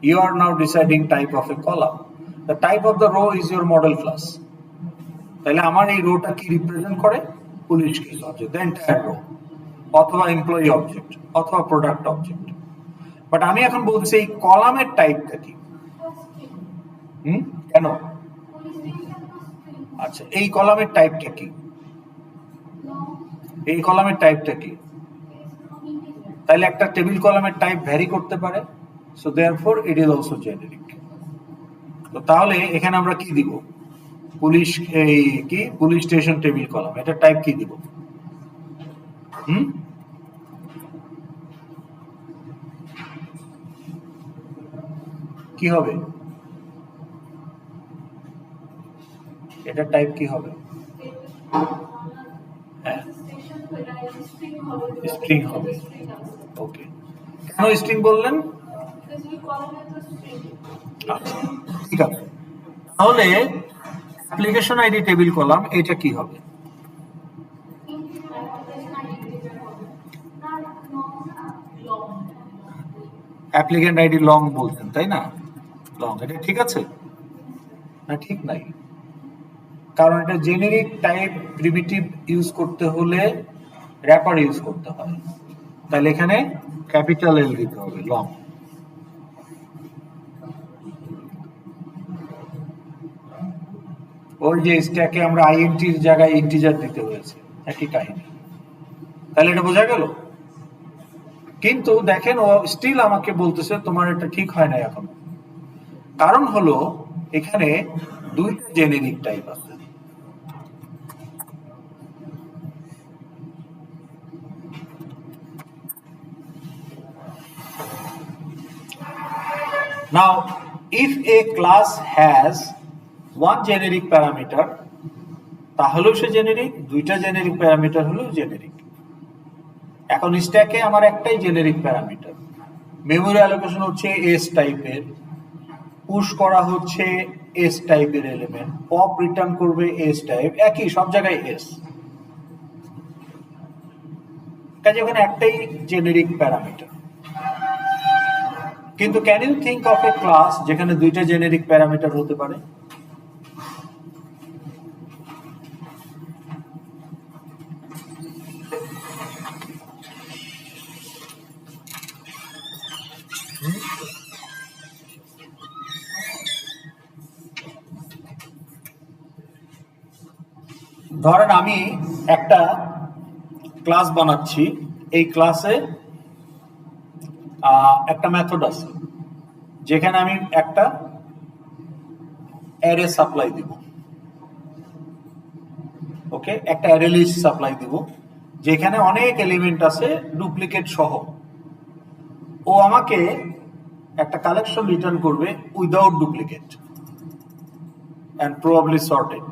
you are now deciding type of a column. The type of the row is your model class. তাহলে আমার এই রোটা কি রিপ্রেজেন্ট করে? Police case object, the entire row, অথবা এমপ্লয়ি অবজেক্ট, অথবা প্রোডাক্ট অবজেক্ট। বাট আমি এখন বলছি এই কলামের টাইপটা কি? কেন? আচ্ছা, এই কলামের টাইপটা কি? এই কলামের টাইপটা কি? তাহলে একটা টেবিল কলামের টাইপ ভ্যারি করতে পারে, so therefore it is also generic. তো তাহলে এখানে আমরা কি দিব? পুলিশ, এই কি পুলিশ স্টেশন টেবিল কলাম, এটা টাইপ কি দিব? কি হবে? এটা টাইপ কি হবে? হ্যাঁ, স্ট্রিং হবে। ওকে, কেন স্ট্রিং বললেন? আচ্ছা, ঠিক আছে। তাহলে অ্যাপ্লিকেশন আইডি টেবিল কলাম এটা কি হবে? অ্যাপ্লিকেন্ট আইডি লং বলতেন তাই না? লং, এটা ঠিক আছে না? ঠিক নাই, কারণ এটা জেনেরিক টাইপ প্রিমিটিভ ইউজ করতে হলে র্যাপার ইউজ করতে হয়, তাহলে এখানে ক্যাপিটাল এল দিতে হবে, লং। ওই যে স্ট্যাকে আমরা আইএনটির জায়গায় ইন্টিজার দিতে হয়েছে, একই কাহিনী। তাহলে এটা বোঝা গেল। কিন্তু দেখেন ও স্টিল আমাকে বলতেছে তোমার এটা ঠিক হয় না এখন, কারণ হলো এখানে দুইটা জেনেরিক টাইপ আছে। Now, if a class has one generic parameter, তাহলেও সে জেনেরিক, দুইটা জেনেরিক প্যারামিটার হলেও জেনেরিক। এখন স্ট্যাকে আমার একটাই জেনেরিক প্যারামিটার, মেমোরি অ্যালোকেশন হচ্ছে এস টাইপের, পুশ করা হচ্ছে এস টাইপের এলিমেন্ট, পপ রিটার্ন করবে এস টাইপ, একই সব জায়গায় এস, কাজে ওখানে একটাই জেনেরিক প্যারামিটার। কিন্তু can you think of a class যেখানে দুইটা জেনেরিক প্যারামিটার হতে পারে? ধরেন আমি একটা ক্লাস বানাচ্ছি, এই ক্লাসে একটা মেথড আছে যেখানে আমি একটা অ্যারে সাপ্লাই দিব, ওকে, একটা অ্যারে লিস্ট সাপ্লাই দিব যেখানে অনেক এলিমেন্ট আছে ডুপ্লিকেট সহ। ও আমাকে একটা কালেকশন রিটার্ন করবে without duplicate and probably sorted.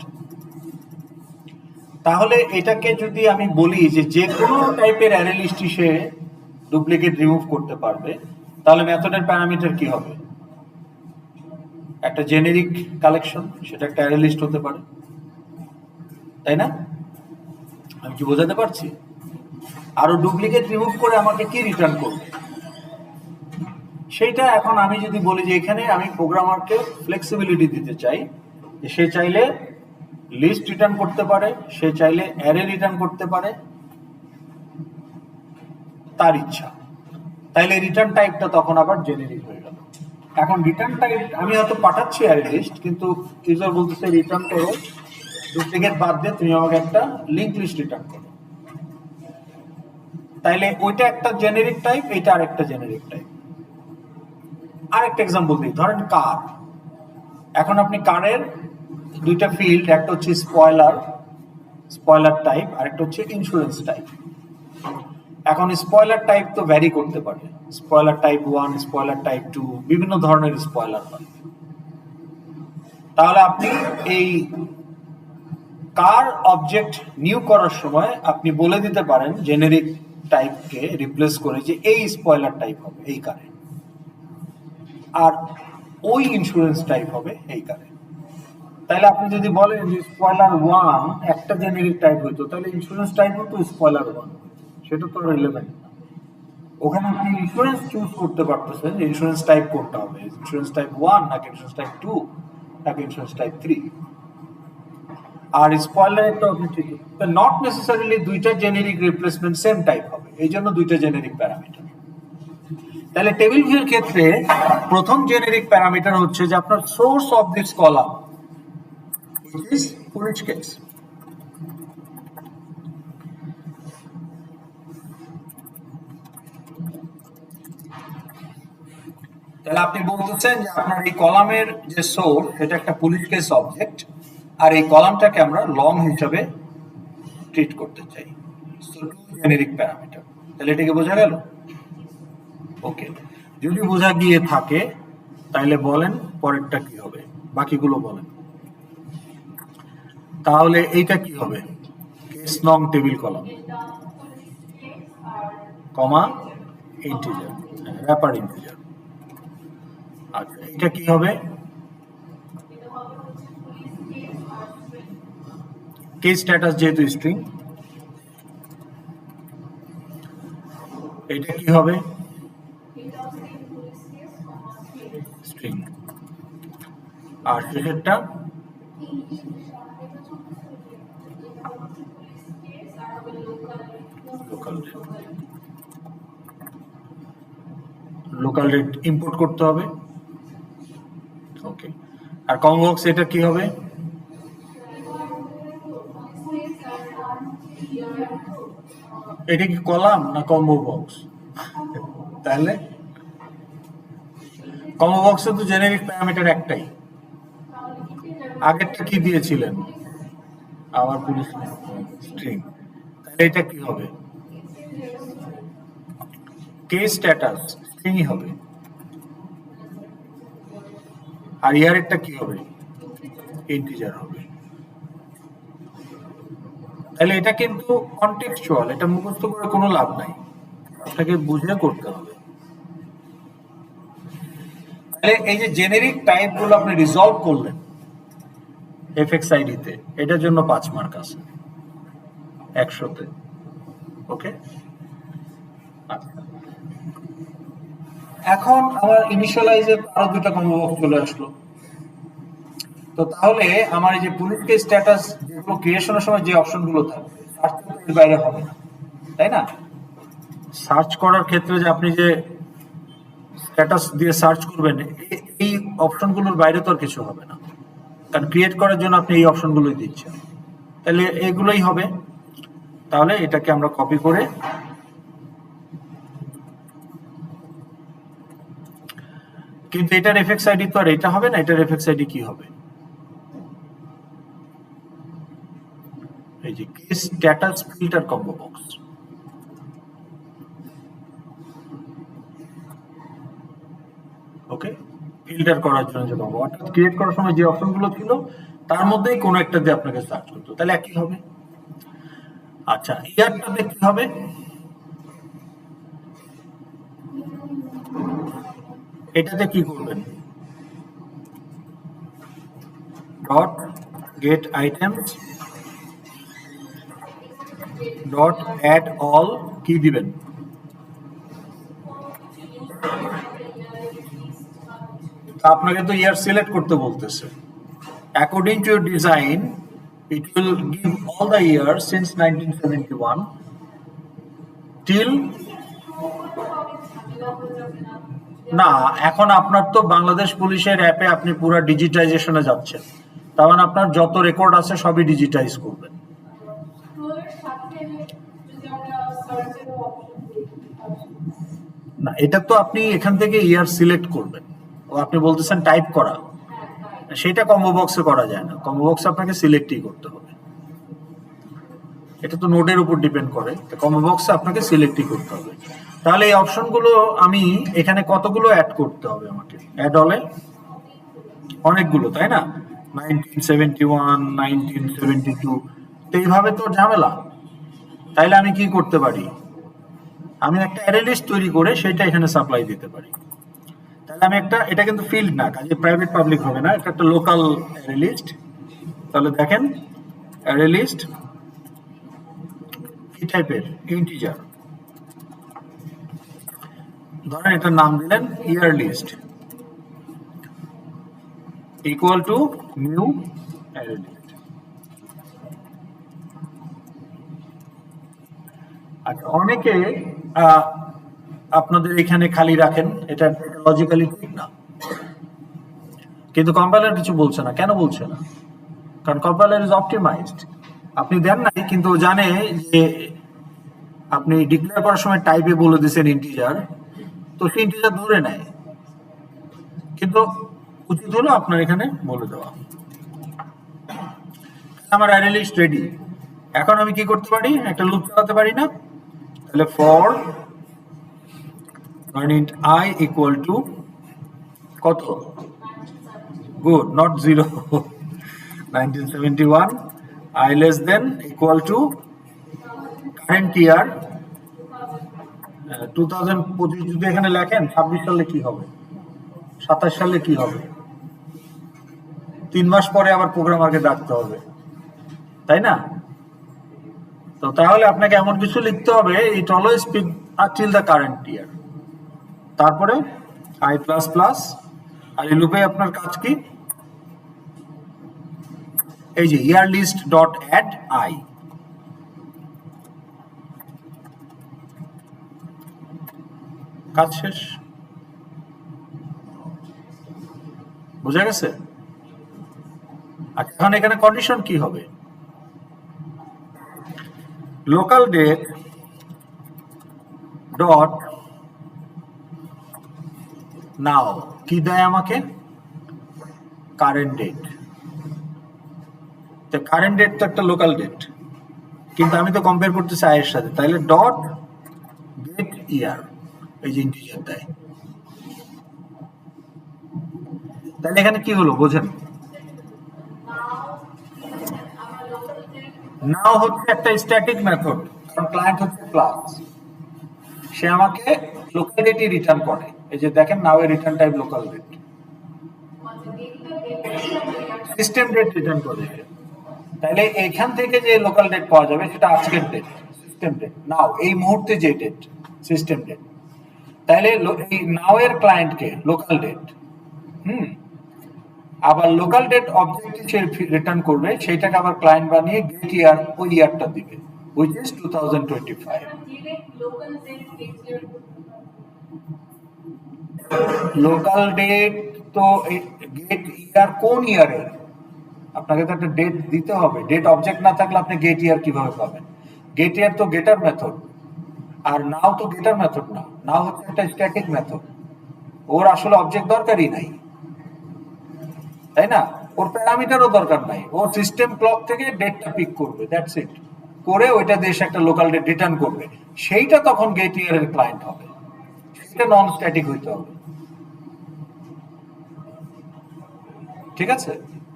তাহলে এটাকে যদি আমি বলি যে যে কোনো টাইপের অ্যারে লিস্টই সে ডুপ্লিকেট রিমুভ করতে পারবে, তাহলে মেথডের প্যারামিটার কি হবে? একটা জেনেরিক কালেকশন, সেটা একটা অ্যারে লিস্ট হতে পারে, তাই না? আমি কি বোঝাতে পারছি? আরো ডুপ্লিকেট রিমুভ করে আমাকে কি রিটার্ন করবে সেইটা এখন আমি যদি বলি যে এখানে আমি প্রোগ্রামারকে ফ্লেক্সিবিলিটি দিতে চাই, যে সে চাইলে লিস্ট রিটার্ন করতে পারে, সে চাইলে অ্যারে রিটার্ন করতে পারে, তার ইচ্ছা, তাইলে রিটার্ন টাইপটা তখন আবার জেনেরিক হয়ে গেল। এখন রিটার্ন টাইপ আমি হয়তো পাঠাচ্ছি অ্যারে লিস্ট, কিন্তু ইউজার বলতেছে রিটার্ন করো, ডুপ্লিকেট বাদ দিয়ে তুমি আমাকে একটা লিঙ্ক লিস্ট রিটার্ন করো, তাইলে ওইটা একটা জেনেরিক টাইপ, এটা আরেকটা জেনেরিক টাইপ। আরেকটা এক্সাম্পল দিই, ধরেন কার। এখন আপনি কারের দুইটা ফিল্ড, একটা হচ্ছে স্পয়লার টাইপ, আরেকটা হচ্ছে ইন্স্যুরেন্স টাইপ। এখন স্পয়লার টাইপ তো ভ্যারি করতে পারে, স্পয়লার টাইপ 1, স্পয়লার টাইপ 2, বিভিন্ন ধরনের স্পয়লার হয়। তাহলে আপনি এই কার অবজেক্ট নিউ করার সময় আপনি বলে দিতে পারেন জেনেরিক টাইপকে রিপ্লেস করে যে এই স্পয়লার টাইপ হবে এই কারে, আর ওই ইন্স্যুরেন্স টাইপ হবে এই কারে। তাহলে আপনি যদি বলেন যে স্পয়লার 1 একটা জেনেরিক টাইপ হইতো, তাহলে ইন্স্যুরেন্স টাইপ হতো স্পয়লার 1, সেটা তো রিলেভেন্ট না। ওখানে আপনি ইন্স্যুরেন্স চুজ করতে পারতেছেন যে ইন্স্যুরেন্স টাইপ কোনটা হবে, ইন্স্যুরেন্স টাইপ 1 নাকি ইন্স্যুরেন্স টাইপ 2 নাকি ইন্স্যুরেন্স টাইপ 3। আর স্পয়লার তো আপনি ঠিক, নট নেসেসারিলি দুইটা জেনেরিক রিপ্লেসমেন্ট সেম টাইপ হবে, এই জন্য দুইটা জেনেরিক প্যারামিটার। তাহলে টেবিল ভিউর ক্ষেত্রে প্রথম জেনেরিক প্যারামিটার হচ্ছে যে আপনার source of this column is for each case. তাহলে আপনি বলতেছেন যে আপনার এই কলামের যে সোর্স এটা একটা পুলিশ কেস অবজেক্ট, আর এই কলামটাকে আমরা লং হিসাবে ট্রিট করতে চাই, জেনেরিক প্যারামিটার। তাহলে এটাকে বোঝা গেল? ওকে, যদি বোঝা গিয়ে থাকে তাহলে বলেন পরেরটা কি হবে, বাকিগুলো বলেন। তাহলে এইটা কি হবে? কেস নং টেবিল কলাম, কমা ইন্টিজার, র্যাপার ইন্টিজার। আচ্ছা এটা কি হবে? কেস স্ট্যাটাস যেহেতু স্ট্রিং, এটা কি হবে? স্ট্রিং। আর শেষেরটা local date. Local date import করতে হবে। ওকে। আর কম্বো বক্স এটা কি হবে? এটা কি কলাম না কম্বো বক্স? তাহলে কম্বো বক্সে তো জেনারিক প্যারামিটার একটাই। আগেরটা কি দিয়েছিলেন? আবার পুলিশ স্ট্রিং। তাহলে এটা কি হবে? কেস স্ট্যাটাস স্ট্রিংই হবে। আর ইয়ারেরটা কি হবে? ইন্টিজার হবে। তাহলে এটা কিন্তু কনটেক্সচুয়াল, এটা মুখস্থ করে কোনো লাভ নাই, আপনাকে বুঝে করতে হবে। তাহলে এই যে জেনেরিক টাইপগুলো আপনি রিজলভ করলেন এফএক্সআইডি তে, এটার জন্য 5 মার্ক আছে 100-তে। ওকে। এখন আমার ইনিশিয়ালাইজে আরো দুটো কম্বো বক্স চলে আসলো। তো তাহলে আমার এই যে পুলিশ কেস স্ট্যাটাস যেগুলো ক্রিয়েশনের সময় যে অপশনগুলো থাকবে এর বাইরে হবে না, তাই না? সার্চ করার ক্ষেত্রে যে আপনি যে স্ট্যাটাস দিয়ে সার্চ করবেন, এই অপশনগুলোর বাইরে তো আর কিছু হবে না, কারণ ক্রিয়েট করার জন্য আপনি এই অপশনগুলোই দিচ্ছেন। তাহলে এগুলোই হবে। তাহলে এটাকে আমরা কপি করে কিন্তু এটার এফএক্স আইডি তো আর এটা হবে না, এটার এফএক্স আইডি কি হবে? এই যে case status filter combo box. Okay, filter করার জন্য যে কম্বো, অর্থাৎ ক্রিয়েট করার সময় যে অপশনগুলো ছিল তার মধ্যেই কোনো একটা দিয়ে আপনাকে সার্চ করতে, তাহলে একই হবে। আচ্ছা ইয়ারটাতে কি হবে? এটাতে কি করবেন? Dot get items dot add all কি দিবেন? আপনাকে তো ইয়ার সিলেক্ট করতে বলতেছে। According to your design it will give all the years since 1971 till না, এখন আপনার তো বাংলাদেশ পুলিশের অ্যাপে আপনি পুরো ডিজিটাইজেশনে যাচ্ছেন, তার মানে আপনার যত রেকর্ড আছে সবই ডিজিটাইজ করবেন। না, এটা তো আপনি এখান থেকে ইয়ার সিলেক্ট করবেন। ও আপনি বলতেছেন টাইপ করা, সেটা কম্বো বক্সে করা যায় না, কম্বো বক্সে আপনাকে সিলেক্টই করতে হবে। এটা তো নোডের উপর ডিপেন্ড করে, কম্বো বক্সে আপনাকে সিলেক্টই করতে হবে। তাহলে এই অপশনগুলো আমি এখানে কতগুলো অ্যাড করতে হবে আমাকে? অ্যাড অলে অনেকগুলো, তাই না? 1971, 1972, তো এইভাবে তো ঝামেলা। তাইলে আমি কি করতে পারি? আমি একটা অ্যারে লিস্ট তৈরি করে সেটা এখানে সাপ্লাই দিতে পারি। তাহলে আমি একটা, এটা কিন্তু ফিল্ড না, কাজে প্রাইভেট পাবলিক হবে না, এটা একটা লোকাল অ্যারে লিস্ট। তাহলে দেখেন অ্যারে লিস্ট কি টাইপের? ইন্টিজার। ধরেন এটার নাম দিলেন year list equal to new array list. আচ্ছা, অনেকে আপনাদের এখানে খালি রাখেন, এটা লজিক্যালি ঠিক না, কিন্তু কম্পাইলার কিছু বলছে না। কেন বলছে না? কারণ কম্পাইলার ইজ অপটিমাইজড। আপনি দেন নাই, কিন্তু জানে যে আপনি ডিক্লেয়ার করার সময় টাইপে বলে দিয়েছেন ইন্টিজার, তো সে ইন্টিজার ধরে নেয়। কিন্তু উচিত হলো আপনার এখানে বলে দেওয়া আমার অ্যারে লিস্ট রেডি। এখন আমি কি করতে পারি? একটা লুপ চালাতে পারি না? তাহলে for int I equal to কত? Good, not 0, 1971, I less than equal to current year 2025। যদি এখানে লেখেন 26 সালে কি হবে? 27 সালে কি হবে? 3 মাস পরে আবার প্রোগ্রামারকে ডাকতে হবে, তাই না? তো তাহলে আপনাকে এমন কিছু লিখতে হবে, ইট always speak till the current year, তারপরে আই প্লাস প্লাস, আর এই লুপে আপনার কাজ কি? এই যে ইয়ার লিস্ট ডট অ্যাড আই, কাজ শেষ। বুঝা গেছে? আচ্ছা, এখন এখানে কন্ডিশন কি হবে? লোকাল ডেট ডট নাও কি দেয় আমাকে? Current date. তো কারেন্ট ডেট তো একটা লোকাল ডেট, কিন্তু আমি তো কম্পেয়ার করতেছি আয়ের সাথে, তাহলে ডট গেট ইয়ার, এই যে ইন্টিজার দেয়। তাহলে এখানে কি হলো বোঝেন? নাও হচ্ছে একটা স্ট্যাটিক মেথড, কারণ ক্লায়েন্ট হচ্ছে ক্লাস, সে আমাকে লোকাল ডেটই রিটার্ন করে। এই যে দেখেন, নাও এর return type local date, system date return করে। তাহলে এখান থেকে যে লোকাল ডেট পাওয়া যাবে সেটা আজকের ডেট, সিস্টেম ডেট। নাও এই মুহূর্তে যে ডেট, সিস্টেম ডেট। তাহলে এই নাও এর ক্লায়েন্টকে লোকাল ডেট, আবার লোকাল ডেট অবজেক্ট সে রিটার্ন করবে, সেইটাকে আবার ক্লায়েন্ট বানিয়ে গেট ইয়ার ওই ইয়ারটা দিবে, which is 2025। লোকাল ডেট তো গেট ইয়ার কোন ইয়ারের, আপনাকে তো একটা ডেট দিতে হবে। ডেট অবজেক্ট না থাকলে আপনি গেট ইয়ার কিভাবে পাবেন? গেট ইয়ার তো গেটার মেথড, আর নাও তো গেটার মেথড না, নাও হচ্ছে একটা স্ট্যাটিক মেথড, ওর আসলে অবজেক্ট দরকারই নাই, তাই না? ওর প্যারামিটারও দরকার নাই, ওর সিস্টেম ক্লক থেকে ডেটটা পিক করবে, দ্যাটস ইট, করে ওইটা দিয়ে একটা লোকাল ডেট রিটার্ন করবে, সেইটা তখন গেট ইয়ারের ক্লায়েন্ট হবে, সেটা নন স্ট্যাটিক হইতে হবে। ঠিক আছে?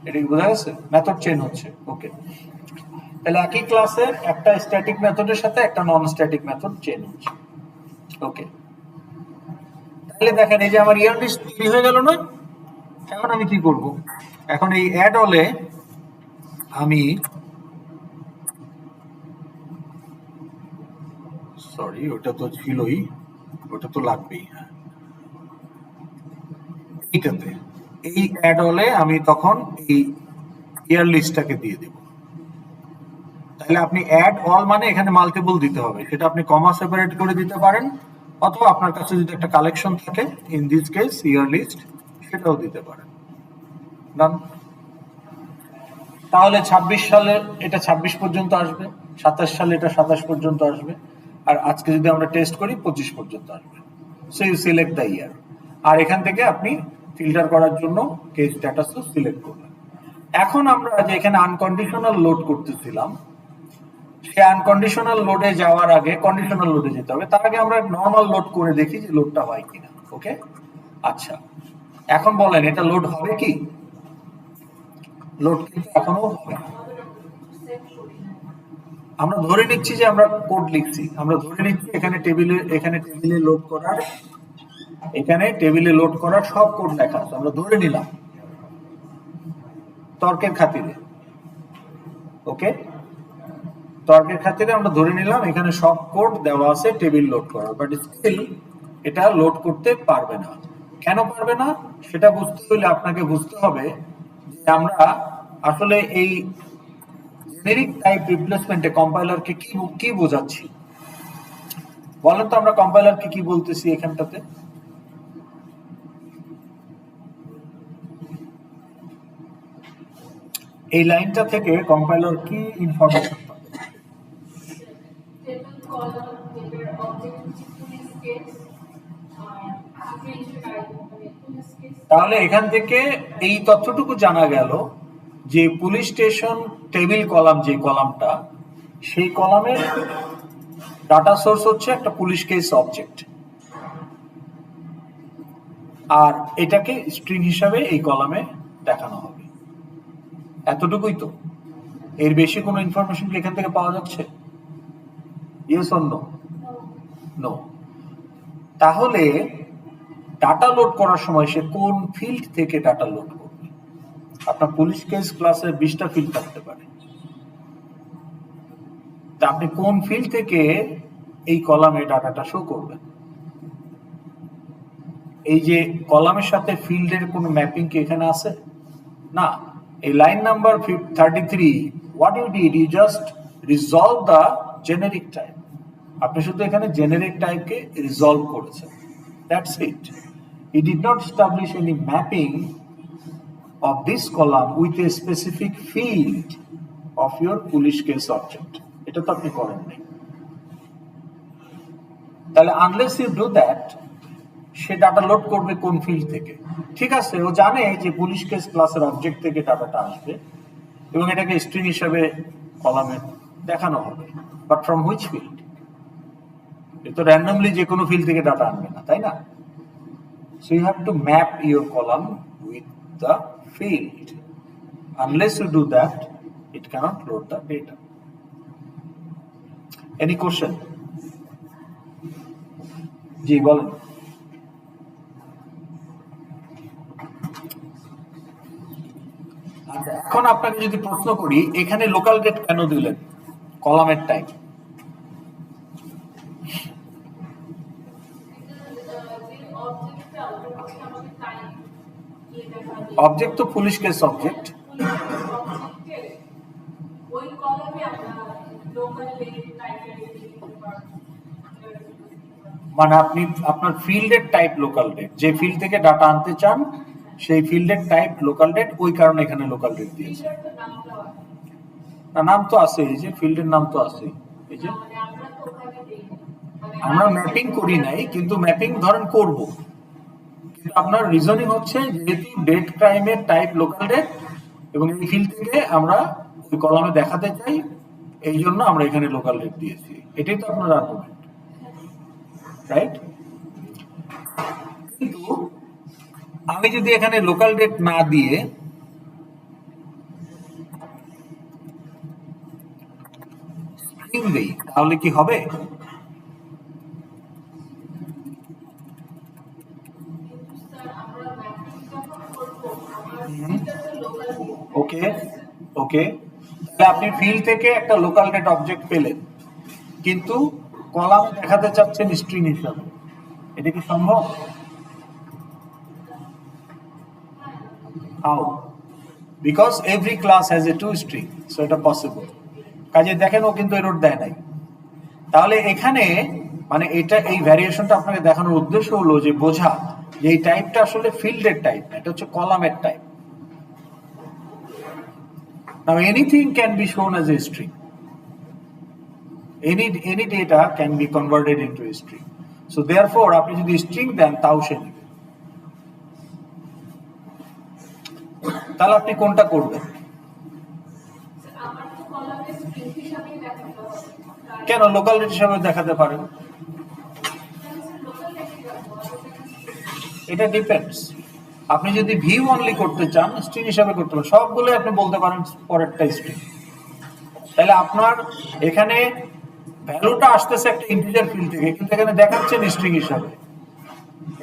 এটা কি বোঝা গেছে? মেথড চেঞ্জ হচ্ছে, ওকে। তাহলে একই ক্লাসের একটা স্ট্যাটিক মেথডের সাথে একটা নন স্ট্যাটিক মেথড চেঞ্জ হচ্ছে, ওকে। তাহলে দেখেন, এই যে আমার ইয়ার লিস্ট তৈরি হয়ে গেল না? এখন আমি কি করব? এখন এই অ্যাড অলে আমি সরি, ওটা তো ছিলই, ওটা তো লাগবেই। হ্যাঁ, এইটাতে এই অ্যাড অলে আমি তখন এই ইয়ার লিস্টটাকে দিয়ে দেব। তাহলে আপনি অ্যাড অল মানে এখানে মাল্টিপল দিতে হবে, সেটা আপনি কমা সেপারেট করে দিতে পারেন, অথবা আপনার কাছে যদি একটা কালেকশন থাকে, in this case array list, সেটাও দিতে পারেন। ডান। তাহলে 26 সালে এটা 26 পর্যন্ত আসবে, 27 সালে এটা 27 পর্যন্ত আসবে, আর আজকে যদি আমরা টেস্ট করি 25 পর্যন্ত আসবে। So you select the year, আর এখান থেকে আপনি ফিল্টার করার জন্য কেস স্ট্যাটাসও সিলেক্ট করবেন। এখন আমরা যে এখানে আনকন্ডিশনাল লোড করতেছিলাম, সে আনকন্ডিশনাল লোডে যাওয়ার আগে কন্ডিশনাল লোডে যেতে হবে, তার আগে আমরা নর্মাল লোড করে দেখি যে লোডটা হয় কিনা, ওকে। আচ্ছা, এখন বলেন এটা লোড হবে কি? লোড কিন্তু এখনো হবে না। আমরা ধরে নিচ্ছি যে আমরা কোড লিখছি, আমরা ধরে নিচ্ছি এখানে টেবিলে লোড করার সব কোড লেখা আছে, আমরা ধরে নিলাম তর্কের খাতিরে, ওকে। তর্কের খাতিরে আমরা ধরে নিলাম এখানে সব কোড দেওয়া আছে টেবিল লোড করার, বাট স্টিল এটা লোড করতে পারবে না। কেন পারবে না সেটা বুঝতে হলে আপনাকে বুঝতে হবে যে আমরা আসলে এই জেনেরিক টাইপ রিপ্লেসমেন্টে কম্পাইলারকে কি বোঝাচ্ছি বলেন তো? আমরা কম্পাইলারকে কি বলতেছি এখানটাতে? এই লাইনটা থেকে কম্পাইলার কি ইনফরমেশন পাবে? তাহলে এখান থেকে এই তথ্যটুকু জানা গেল যে পুলিশ স্টেশন টেবিল কলাম, যে কলামটা, সেই কলামের ডাটা সোর্স হচ্ছে একটা পুলিশ কেস অবজেক্ট, আর এটাকে স্ট্রিং হিসাবে এই কলামে দেখানো হবে। এতটুকুই তো, এর বেশি কোনো ইনফরমেশন কি এখান থেকে পাওয়া যাচ্ছে? Yes or no? নো। তাহলে ডাটা লোড করার সময় সে কোন ফিল্ড থেকে ডাটা লোড করবে। আপনার পুলিশ কেস ক্লাসে 20টা ফিল্ড থাকতে পারে, তা আপনি কোন ফিল্ড থেকে এই কলামে ডাটাটা শো করবেন। এই যে কলামের সাথে ফিল্ডের কোনো ম্যাপিং কি এখানে আছে? না। এই line number 33, what you did, you just resolve the generic type. আপনি শুধু এখানে জেনেরিক টাইপকে রিজলভ করেছেন, that's it. He did not establish any mapping of this column with a specific field of your police case object. এটা তো আপনি করেন নাই। তাহলে আনলেস ইউ ডু দ্যাট, সে ডাটা লোড করবে কোন ফিল্ড থেকে? ঠিক আছে, ও জানে যে পুলিশ কেস ক্লাসের অবজেক্ট থেকে ডাটাটা আসবে এবং এটাকে স্ট্রিং হিসাবে কলামে দেখানো হবে, বাট ফ্রম হুইচ ফিল্ড? এ তো র্যান্ডমলি যে কোনো ফিল্ড থেকে ডাটা আনবে না, তাই না? So you have to map your column with the field. Unless you do that, it cannot load the data. Any question? জি বলেন। আচ্ছা, এখন আপনাকে যদি প্রশ্ন করি, এখানে লোকাল ডেট কেন দিলেন কলামের টাইপ? অবজেক্ট তো পুলিশ কেস অবজেক্ট, মানে আপনি আপনার ফিল্ডের টাইপ লোকাল ডেট, যে ফিল্ড থেকে ডাটা আনতে চান সেই ফিল্ডের টাইপ লোকাল ডেট, ওই কারণে এখানে লোকাল ডেট দিয়েছে। না, নাম তো আছে, এই যে ফিল্ডের নাম তো আছে, এই যে আমরা ম্যাপিং করি নাই, কিন্তু ম্যাপিং ধরেন করব। আপনার রিজনিং হচ্ছে যেহেতু ডেট ক্রাইমের টাইপ লোকাল ডেট এবং এই ফিল্ড থেকে আমরা ওই কলামে দেখাতে চাই, এই জন্য আমরা এখানে লোকাল ডেট দিয়েছি। এটাই তো আপনার আর্গুমেন্ট, রাইট? কিন্তু আমি যদি এখানে লোকাল ডেট না দিয়ে স্ট্রিং দেই, তাহলে কি হবে? ওকে ওকে, তাহলে আপনি ফিল্ড থেকে একটা লোকাল ডেট অবজেক্ট পেলেন, কিন্তু কলামে দেখাতে চাচ্ছেন স্ট্রিং হিসাবে, এটা কি সম্ভব? How? Because every class has a toString, so এটা পসিবল। কাজে দেখেন ও কিন্তু এরর দেয় নাই। তাহলে এখানে মানে এটা এই ভ্যারিয়েশনটা আপনাকে দেখানোর উদ্দেশ্য হলো যে বোঝা যে এই টাইপটা আসলে ফিল্ডের টাইপ না, এটা হচ্ছে কলামের type. Now anything can be shown as a string. Any data can be converted into a string. So therefore আপনি যদি string দেন তাও সে নেবে। তাহলে আপনি কোনটা করবেন? কেন লোকাল ডেট হিসাবে দেখাতে পারেন? এটা ডিপেন্ডস। আপনি যদি ভিউ অনলি করতে চান, স্ট্রিং হিসাবে করতে পারেন, সবগুলো আপনি বলতে পারেন পরেরটা স্ট্রিং। তাহলে আপনার এখানে ভ্যালুটা আসতেছে একটা ইন্টিজার ফিল্ড থেকে, কিন্তু এখানে দেখাচ্ছেন স্ট্রিং হিসাবে।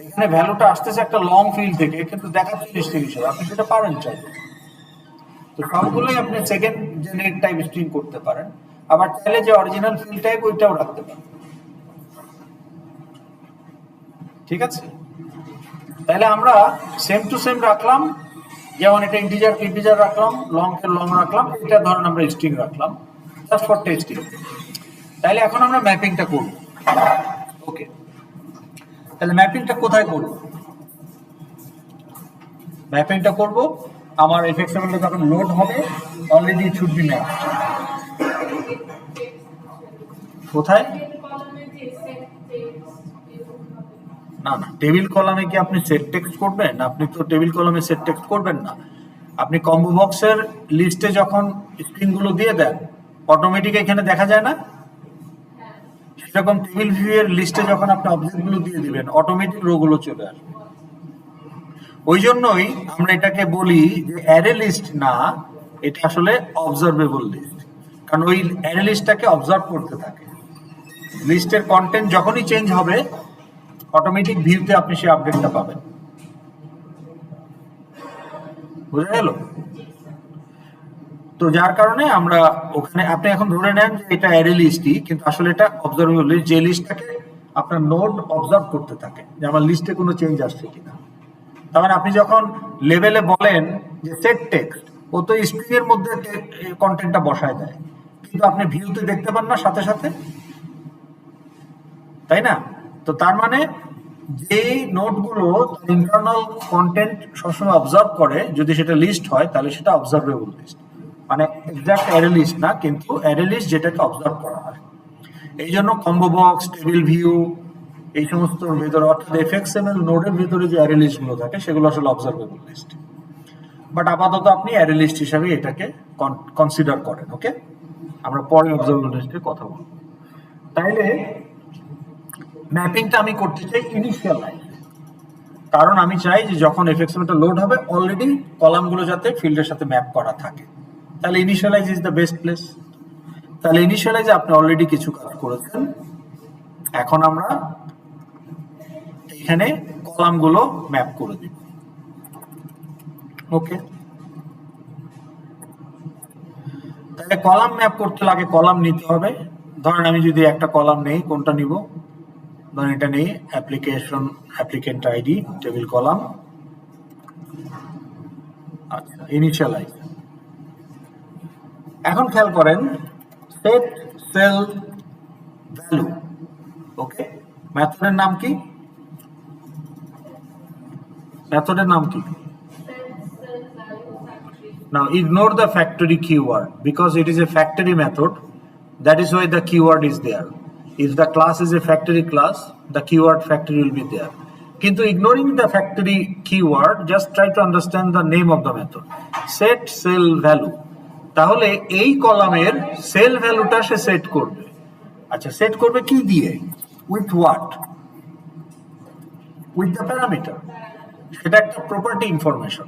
এখানে ভ্যালুটা আসতেছে একটা লং ফিল্ড থেকে, কিন্তু দেখাচ্ছেন স্ট্রিং হিসাবে। আপনি সেটা পারেন চাইলে। তো সবগুলোই আপনি সেকেন্ড জেনারেট টাইপ স্ট্রিং করতে পারেন, আবার চাইলে যে অরিজিনাল ফিল্ড টাইপ ওইটাও রাখতে পারেন। ঠিক আছে? তাহলে আমরা সেম টু সেম রাখলাম, যেমন এটা ইন্টিজার রাখলাম, লং এর লং রাখলাম, এটা ধরেন আমরা স্ট্রিং রাখলাম জাস্ট ফর টেস্টিং। তাহলে এখন আমরা ম্যাপিংটা করব। ওকে, তাহলে ম্যাপিংটা কোথায় করব? ম্যাপিংটা করব আমার এফএক্সএমএল যখন লোড হবে, already it should be map. কোথায়? না না, টেবিল কলামে কি আপনি সেট টেক্সট করবেন? আপনি তো টেবিল কলামে সেট টেক্সট করবেন না। আপনি কম্বো বক্সের লিস্টে যখন স্ক্রিনগুলো দিয়ে দেন, অটোমেটিক এখানে দেখা যায় না? সেরকম টেবিল ভিউ এর লিস্টে যখন আপনি অবজেক্টগুলো দিয়ে দিবেন, অটোমেটিক রোগুলো চলে আসবে। ওই জন্যই আমরা এটাকে বলি যে অ্যারে লিস্ট না, এটা আসলে অবজারভেবল লিস্ট, কারণ ওই অ্যারে লিস্টটাকে অবজার্ভ করতে থাকে। লিস্টের কন্টেন্ট যখনই চেঞ্জ হবে, অটোমেটিক ভিউতে আপনি সেই আপডেটটা পাবেন। বুঝা গেল? তো যার কারণে আমরা ওখানে আপনি এখন ধরে নেন যে এটা অ্যারে লিস্টই, কিন্তু আসলে এটা অবজারভেবল লিস্ট, যে লিস্টটাকে আপনার নোড অবজার্ভ করতে থাকে যে আমার লিস্টে কোনো চেঞ্জ আসছে কিনা। তার মানে আপনি যখন লেভেলে বলেন যে সেট টেক্সট, ও তো স্ট্রিং এর মধ্যে কন্টেন্টটা বসায় দেয়, কিন্তু আপনি ভিউতে দেখতে পান না সাথে সাথে, তাই না? তো তার মানে যে নোটগুলো ইন্টারনাল কন্টেন্ট সবসময় অবজার্ভ করে, যদি সেটা লিস্ট হয় তাহলে সেটা অবজারভেবল লিস্ট, মানে এক্সাক্ট অ্যারে লিস্ট না, কিন্তু অ্যারে লিস্ট যেটাকে অবজার্ভ করা হয়। এই জন্য কম্বো বক্স, টেবিল ভিউ, এই সমস্ত ভেতরে অর্থাৎ এফএক্সএমএল নোডের ভিতরে যে অ্যারে লিস্ট গুলো থাকে সেগুলো আসলে অবজারভেবল লিস্ট। বাট আপাতত আপনি অ্যারে লিস্ট হিসাবে এটাকে কনসিডার করেন। ওকে, আমরা পরে অবজারভেবল লিস্টে কথা বলবো। তাইলে ম্যাপিংটা আমি করতে চাই ইনিশিয়ালাইজ, কারণ আমি চাই যে যখন এফএক্সএমএলটা লোড হবে অলরেডি কলামগুলো যাতে ফিল্ডের সাথে ম্যাপ করা থাকে। তাহলে initialize is the best place. তাহলে ইনিশিয়ালাইজে আপনি অলরেডি কিছু কাজ করেছেন, এখন আমরা এখানে কলামগুলো ম্যাপ করে দিব। ওকে, তাহলে কলাম ম্যাপ করতে লাগে কলাম নিতে হবে। ধরেন আমি যদি একটা কলাম নেই, কোনটা নিব? ধরেন এটা নেই, অ্যাপ্লিকেন্ট আইডি টেবিল কলাম। আচ্ছা, ইনিশিয়ালাইজ। এখন খেয়াল করেন সেট সেল ভ্যালু। ওকে, মেথডের নাম কি? মেথডের নাম কি? Now ignore the factory keyword because it is a factory method. That is why the keyword is there. If the class is a factory class, the keyword factory will be there. Kintu ignoring the factory keyword, just try to understand the name of the method. Set cell value. তাহলে এই কলামের সেল ভ্যালুটা সে সেট করবে। আচ্ছা, সেট করবে কি দিয়ে? With what? With the parameter. সেটা একটা প্রপার্টি ইনফরমেশন।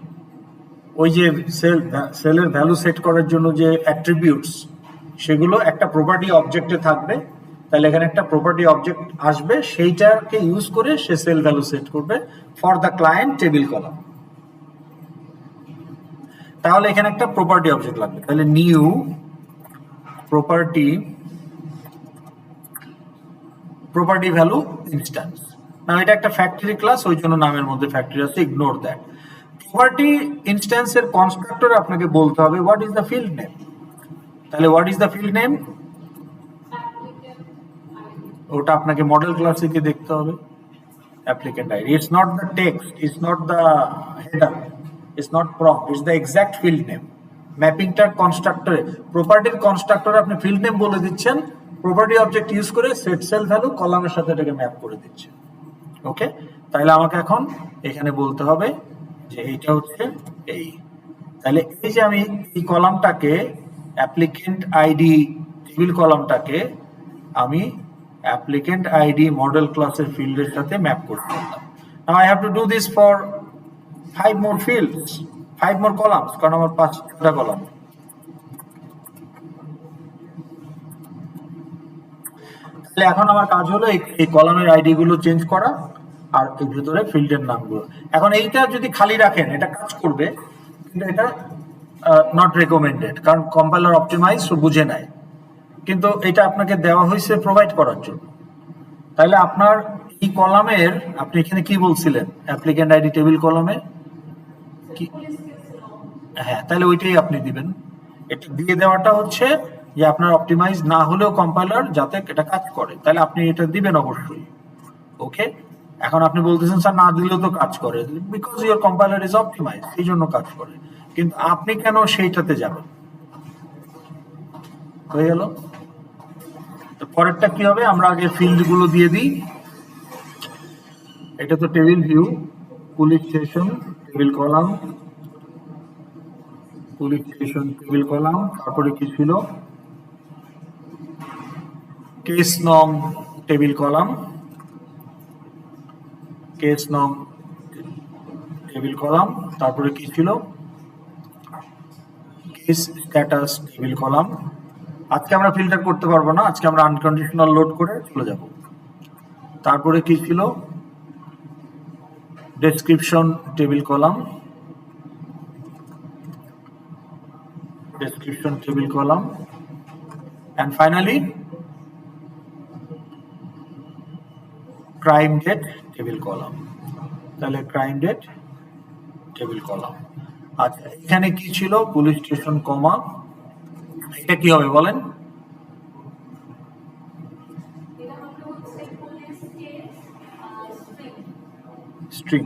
ওই যে সেলের ভ্যালু সেট করার জন্য যে অ্যাট্রিবিউটস, সেগুলো একটা প্রপার্টি অবজেক্টে থাকবে। তাহলে এখানে একটা প্রপার্টি অবজেক্ট আসবে, সেইটাকে ইউজ করে সে সেল ভ্যালু সেট করবে for the client table column. তাহলে এখানে একটা প্রপার্টি অবজেক্ট লাগবে। তাহলে নিউ প্রপার্টি ভ্যালু ইনস্ট্যান্স। না, এটা একটা ফ্যাক্টরি ক্লাস, ওই জন্য নামের মধ্যে ফ্যাক্টরি আছে, ইগনোর দ্যাট। প্রপার্টি ইনস্ট্যান্সের কনস্ট্রাক্টর আপনাকে বলতে হবে what is the field name. তাহলে what is the field name? ওটা আপনাকে মডেল ক্লাসে গিয়ে দেখতে হবে। Applicant ID, it's not the text, it's not the header, it's not prompt, it's the exact field name. ম্যাপিংটার কনস্ট্রাক্টরে, প্রপার্টির কনস্ট্রাক্টরে আপনি ফিল্ড নেম বলে দিচ্ছেন, প্রপার্টি অবজেক্ট ইউজ করে সেট সেল ভ্যালু কলামের সাথে এটাকে ম্যাপ করে দিচ্ছে। ওকে, তাহলে আমাকে এখন এখানে বলতে হবে যে এইটা হচ্ছে এই। তাহলে এই যে আমি এই কলামটাকে, অ্যাপ্লিকেন্ট আইডি টেবিল কলামটাকে আমি অ্যাপ্লিকেন্ট আইডি মডেল ক্লাসের ফিল্ডের সাথে ম্যাপ করতে পারলাম। Now I have to do this for 5 more fields, 5 more columns, কারণ আমার 5টা কলাম। তাহলে এখন আমার কাজ হলো এই কলামের আইডি গুলো চেঞ্জ করা আর এর ভিতরে ফিল্ডের নামগুলো। এখন এইটা যদি খালি রাখেন এটা কাজ করবে, কিন্তু এটা নট রেকমেন্ডেড, কারণ কম্পাইলার অপটিমাইজ বুঝে নেয়, কিন্তু এটা আপনাকে দেওয়া হয়েছে প্রোভাইড করার জন্য। তাহলে আপনার এই কলামের, আপনি এখানে কি বলছিলেন অ্যাপ্লিকেন্ট আইডি টেবিল কলামে কি? হ্যাঁ, তাহলে ওইটাই আপনি দিবেন। এটা দিয়ে দেওয়াটা হচ্ছে যে আপনার অপটিমাইজ না হলেও কম্পাইলার যাতে এটা কাজ করে, তাহলে আপনি এটা দিবেন অবশ্যই। ওকে, এখন আপনি বলতেছেন স্যার না দিলেও তো কাজ করে, because your compiler is optimize, এই জন্য কাজ করে। কিন্তু আপনি কেন সেইটাতে যাবেন? হয়ে গেল। তো পরেরটা কি হবে? আমরা আগে ফিল্ড গুলো দিয়ে দিই। এটা তো table view, police station table column, police station table column, তারপরে কি ছিল? কেস নং টেবিল কলাম, কেস নং টেবিল কলাম, তারপরে কি ছিল? Case status table column. আজকে আমরা ফিল্টার করতে পারবো না, আজকে আমরা আনকন্ডিশনাল লোড করে চলে যাব। তারপরে কি ছিল? description table column, and finally crime date table column. তাহলে crime date table column. আচ্ছা, এখানে কি ছিল? পুলিশ স্টেশন কমা, এটা কি হবে বলেন? স্ট্রিং।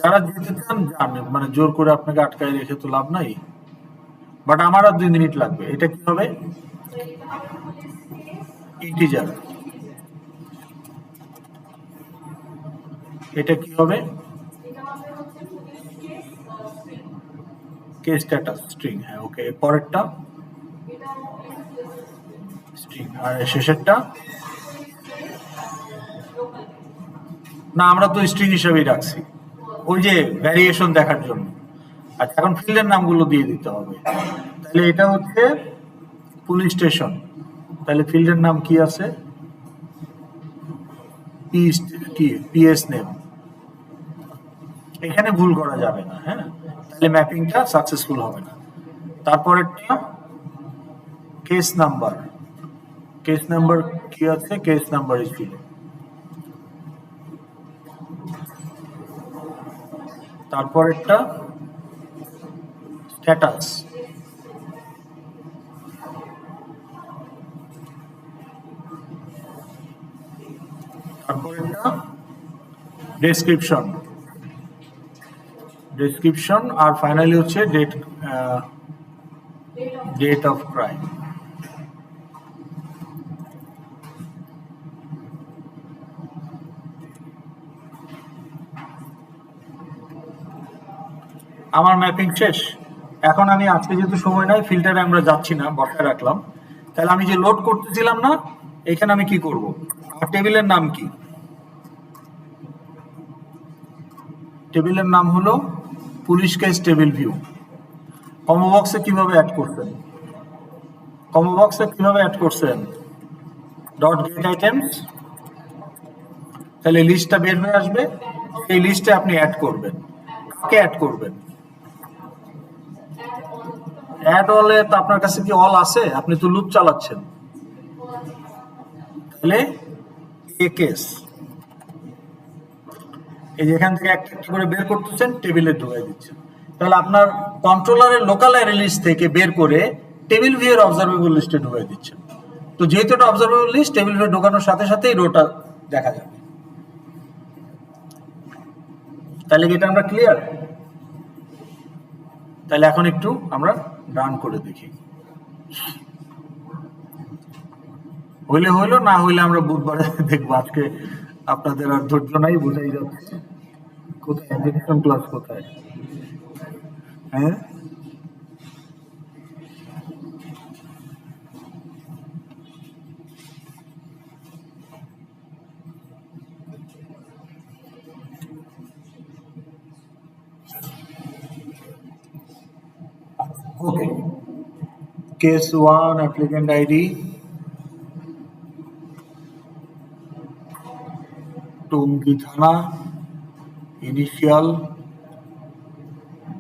যারা যেতে চান যান, মানে জোর করে আপনাকে আটকায় রেখে তো লাভ নাই, বাট আমার আর 2 মিনিট লাগবে। এটা কি হবে? ইন্টিজার। এটা কি হবে? Case status string. হ্যাঁ, ওকে। পরেরটা স্ট্রিং, আর শেষেরটা না, আমরা তো স্ট্রিং হিসেবেই রাখছি, ওই যে ভ্যারিয়েশন দেখার জন্য। আচ্ছা, এখন ফিল্ডের নামগুলো দিয়ে দিতে হবে। তাহলে এটা হচ্ছে পুলিশ স্টেশন, তাহলে ফিল্ডের নাম কি আছে? PS name. এখানে ভুল করা যাবে না, হ্যাঁ, তাহলে ম্যাপিংটা সাকসেসফুল হবে না। তারপরেরটা কেস নাম্বার। কেস নাম্বার কি আছে? Case number is field. তারপরেরটা স্ট্যাটাস। তারপরেরটা ডেসক্রিপশন। আর ফাইনালি হচ্ছে ডেট অফ ক্রাইম। আমার ম্যাপিং শেষ। এখন আমি আজকে যেহেতু সময় নাই, ফিল্টারে আমরা যাচ্ছি না, বসায় রাখলাম। তাহলে আমি যে লোড করতেছিলাম না, এখানে আমি কি করব? আমার টেবিলের নাম কি? টেবিলের নাম হলো পুলিশ কেস টেবিল ভিউ। কমো বক্সে কিভাবে অ্যাড করছেন? Dot get items. তাহলে লিস্টটা বের হয়ে আসবে, সেই লিস্টে আপনি অ্যাড করবেন। কাকে অ্যাড করবেন? অ্যাড অলে তো আপনার কাছে কি অল আছে? আপনি তো লুপ চালাচ্ছেন। তাহলে এ কেস, এই যে এখান থেকে একটা করে বের করতেছেন, টেবিলে ঢুকাই দিচ্ছেন। তাহলে আপনার কন্ট্রোলারের লোকাল অ্যারে লিস্ট থেকে বের করে টেবিল ভিউ এর অবজারভেবল লিস্টে ঢুকাই দিচ্ছেন। তো যেহেতু এটা অবজারভেবল লিস্ট, টেবিল ভিউ ঢোকানোর সাথে সাথেই রোটা দেখা যাবে। তাহলে কি এটা আমরা ক্লিয়ার? তাহলে এখন একটু আমরা রান করে দেখি। হইলে হইলো, না হইলে আমরা বুধবারে দেখবো। আজকে আপনাদের আর ধৈর্য নাই, বোঝাই যাচ্ছে। কোথায় এডুকেশন ক্লাস কোথায়? হ্যাঁ, ওকে। কেস 1 অ্যাপ্লিকেন্ট আইডি, টুঙ্গি থানা, ইনিশিয়াল,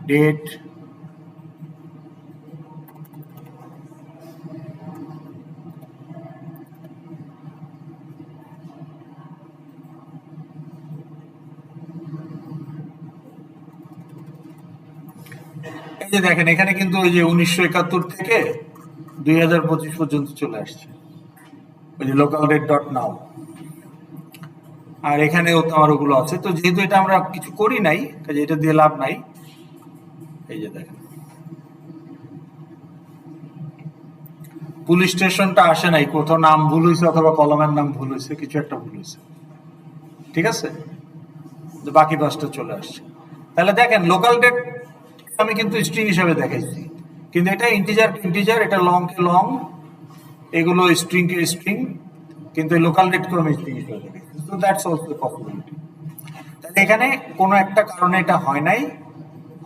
ডেট, এই যে দেখেন এখানে কিন্তু ওই যে 1971 থেকে 2025 পর্যন্ত চলে আসছে, ওই যে লোকাল ডেট ডট নাও। আর এখানেও তোমার ওগুলো আছে। তো যেহেতু এটা আমরা কিছু করি নাই, কাজে এটা দিয়ে লাভ নাই। এই যে দেখেন পুলিশ স্টেশনটা আসে নাই, কোথাও নাম ভুল হয়েছে অথবা কলমের নাম ভুল হয়েছে, কিছু একটা ভুল হয়েছে, ঠিক আছে। বাকি 5টা চলে আসছে। তাহলে দেখেন লোকাল ডেট আমি কিন্তু স্ট্রিং হিসাবে দেখাইছি, কিন্তু এটা ইন্টিজার, এটা লং কে লং, এগুলো স্ট্রিং কে স্ট্রিং, কিন্তু লোকাল ডেট কে আমি স্ট্রিং হিসাবে দেখাইছি। So that's also possibility. এখানে কোনো একটা কারণে এটা হয় নাই,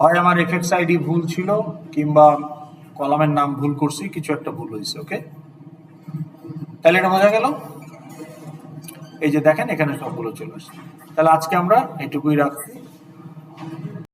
হয় আমার এফএক্স আইডি ভুল ছিল কিংবা কলামের নাম ভুল করছি, কিছু একটা ভুল হয়েছে। ওকে, তাহলে এটা বোঝা গেল। এই যে দেখেন এখানে সবগুলো চলে আসছে। তাহলে আজকে আমরা এটুকুই রাখছি।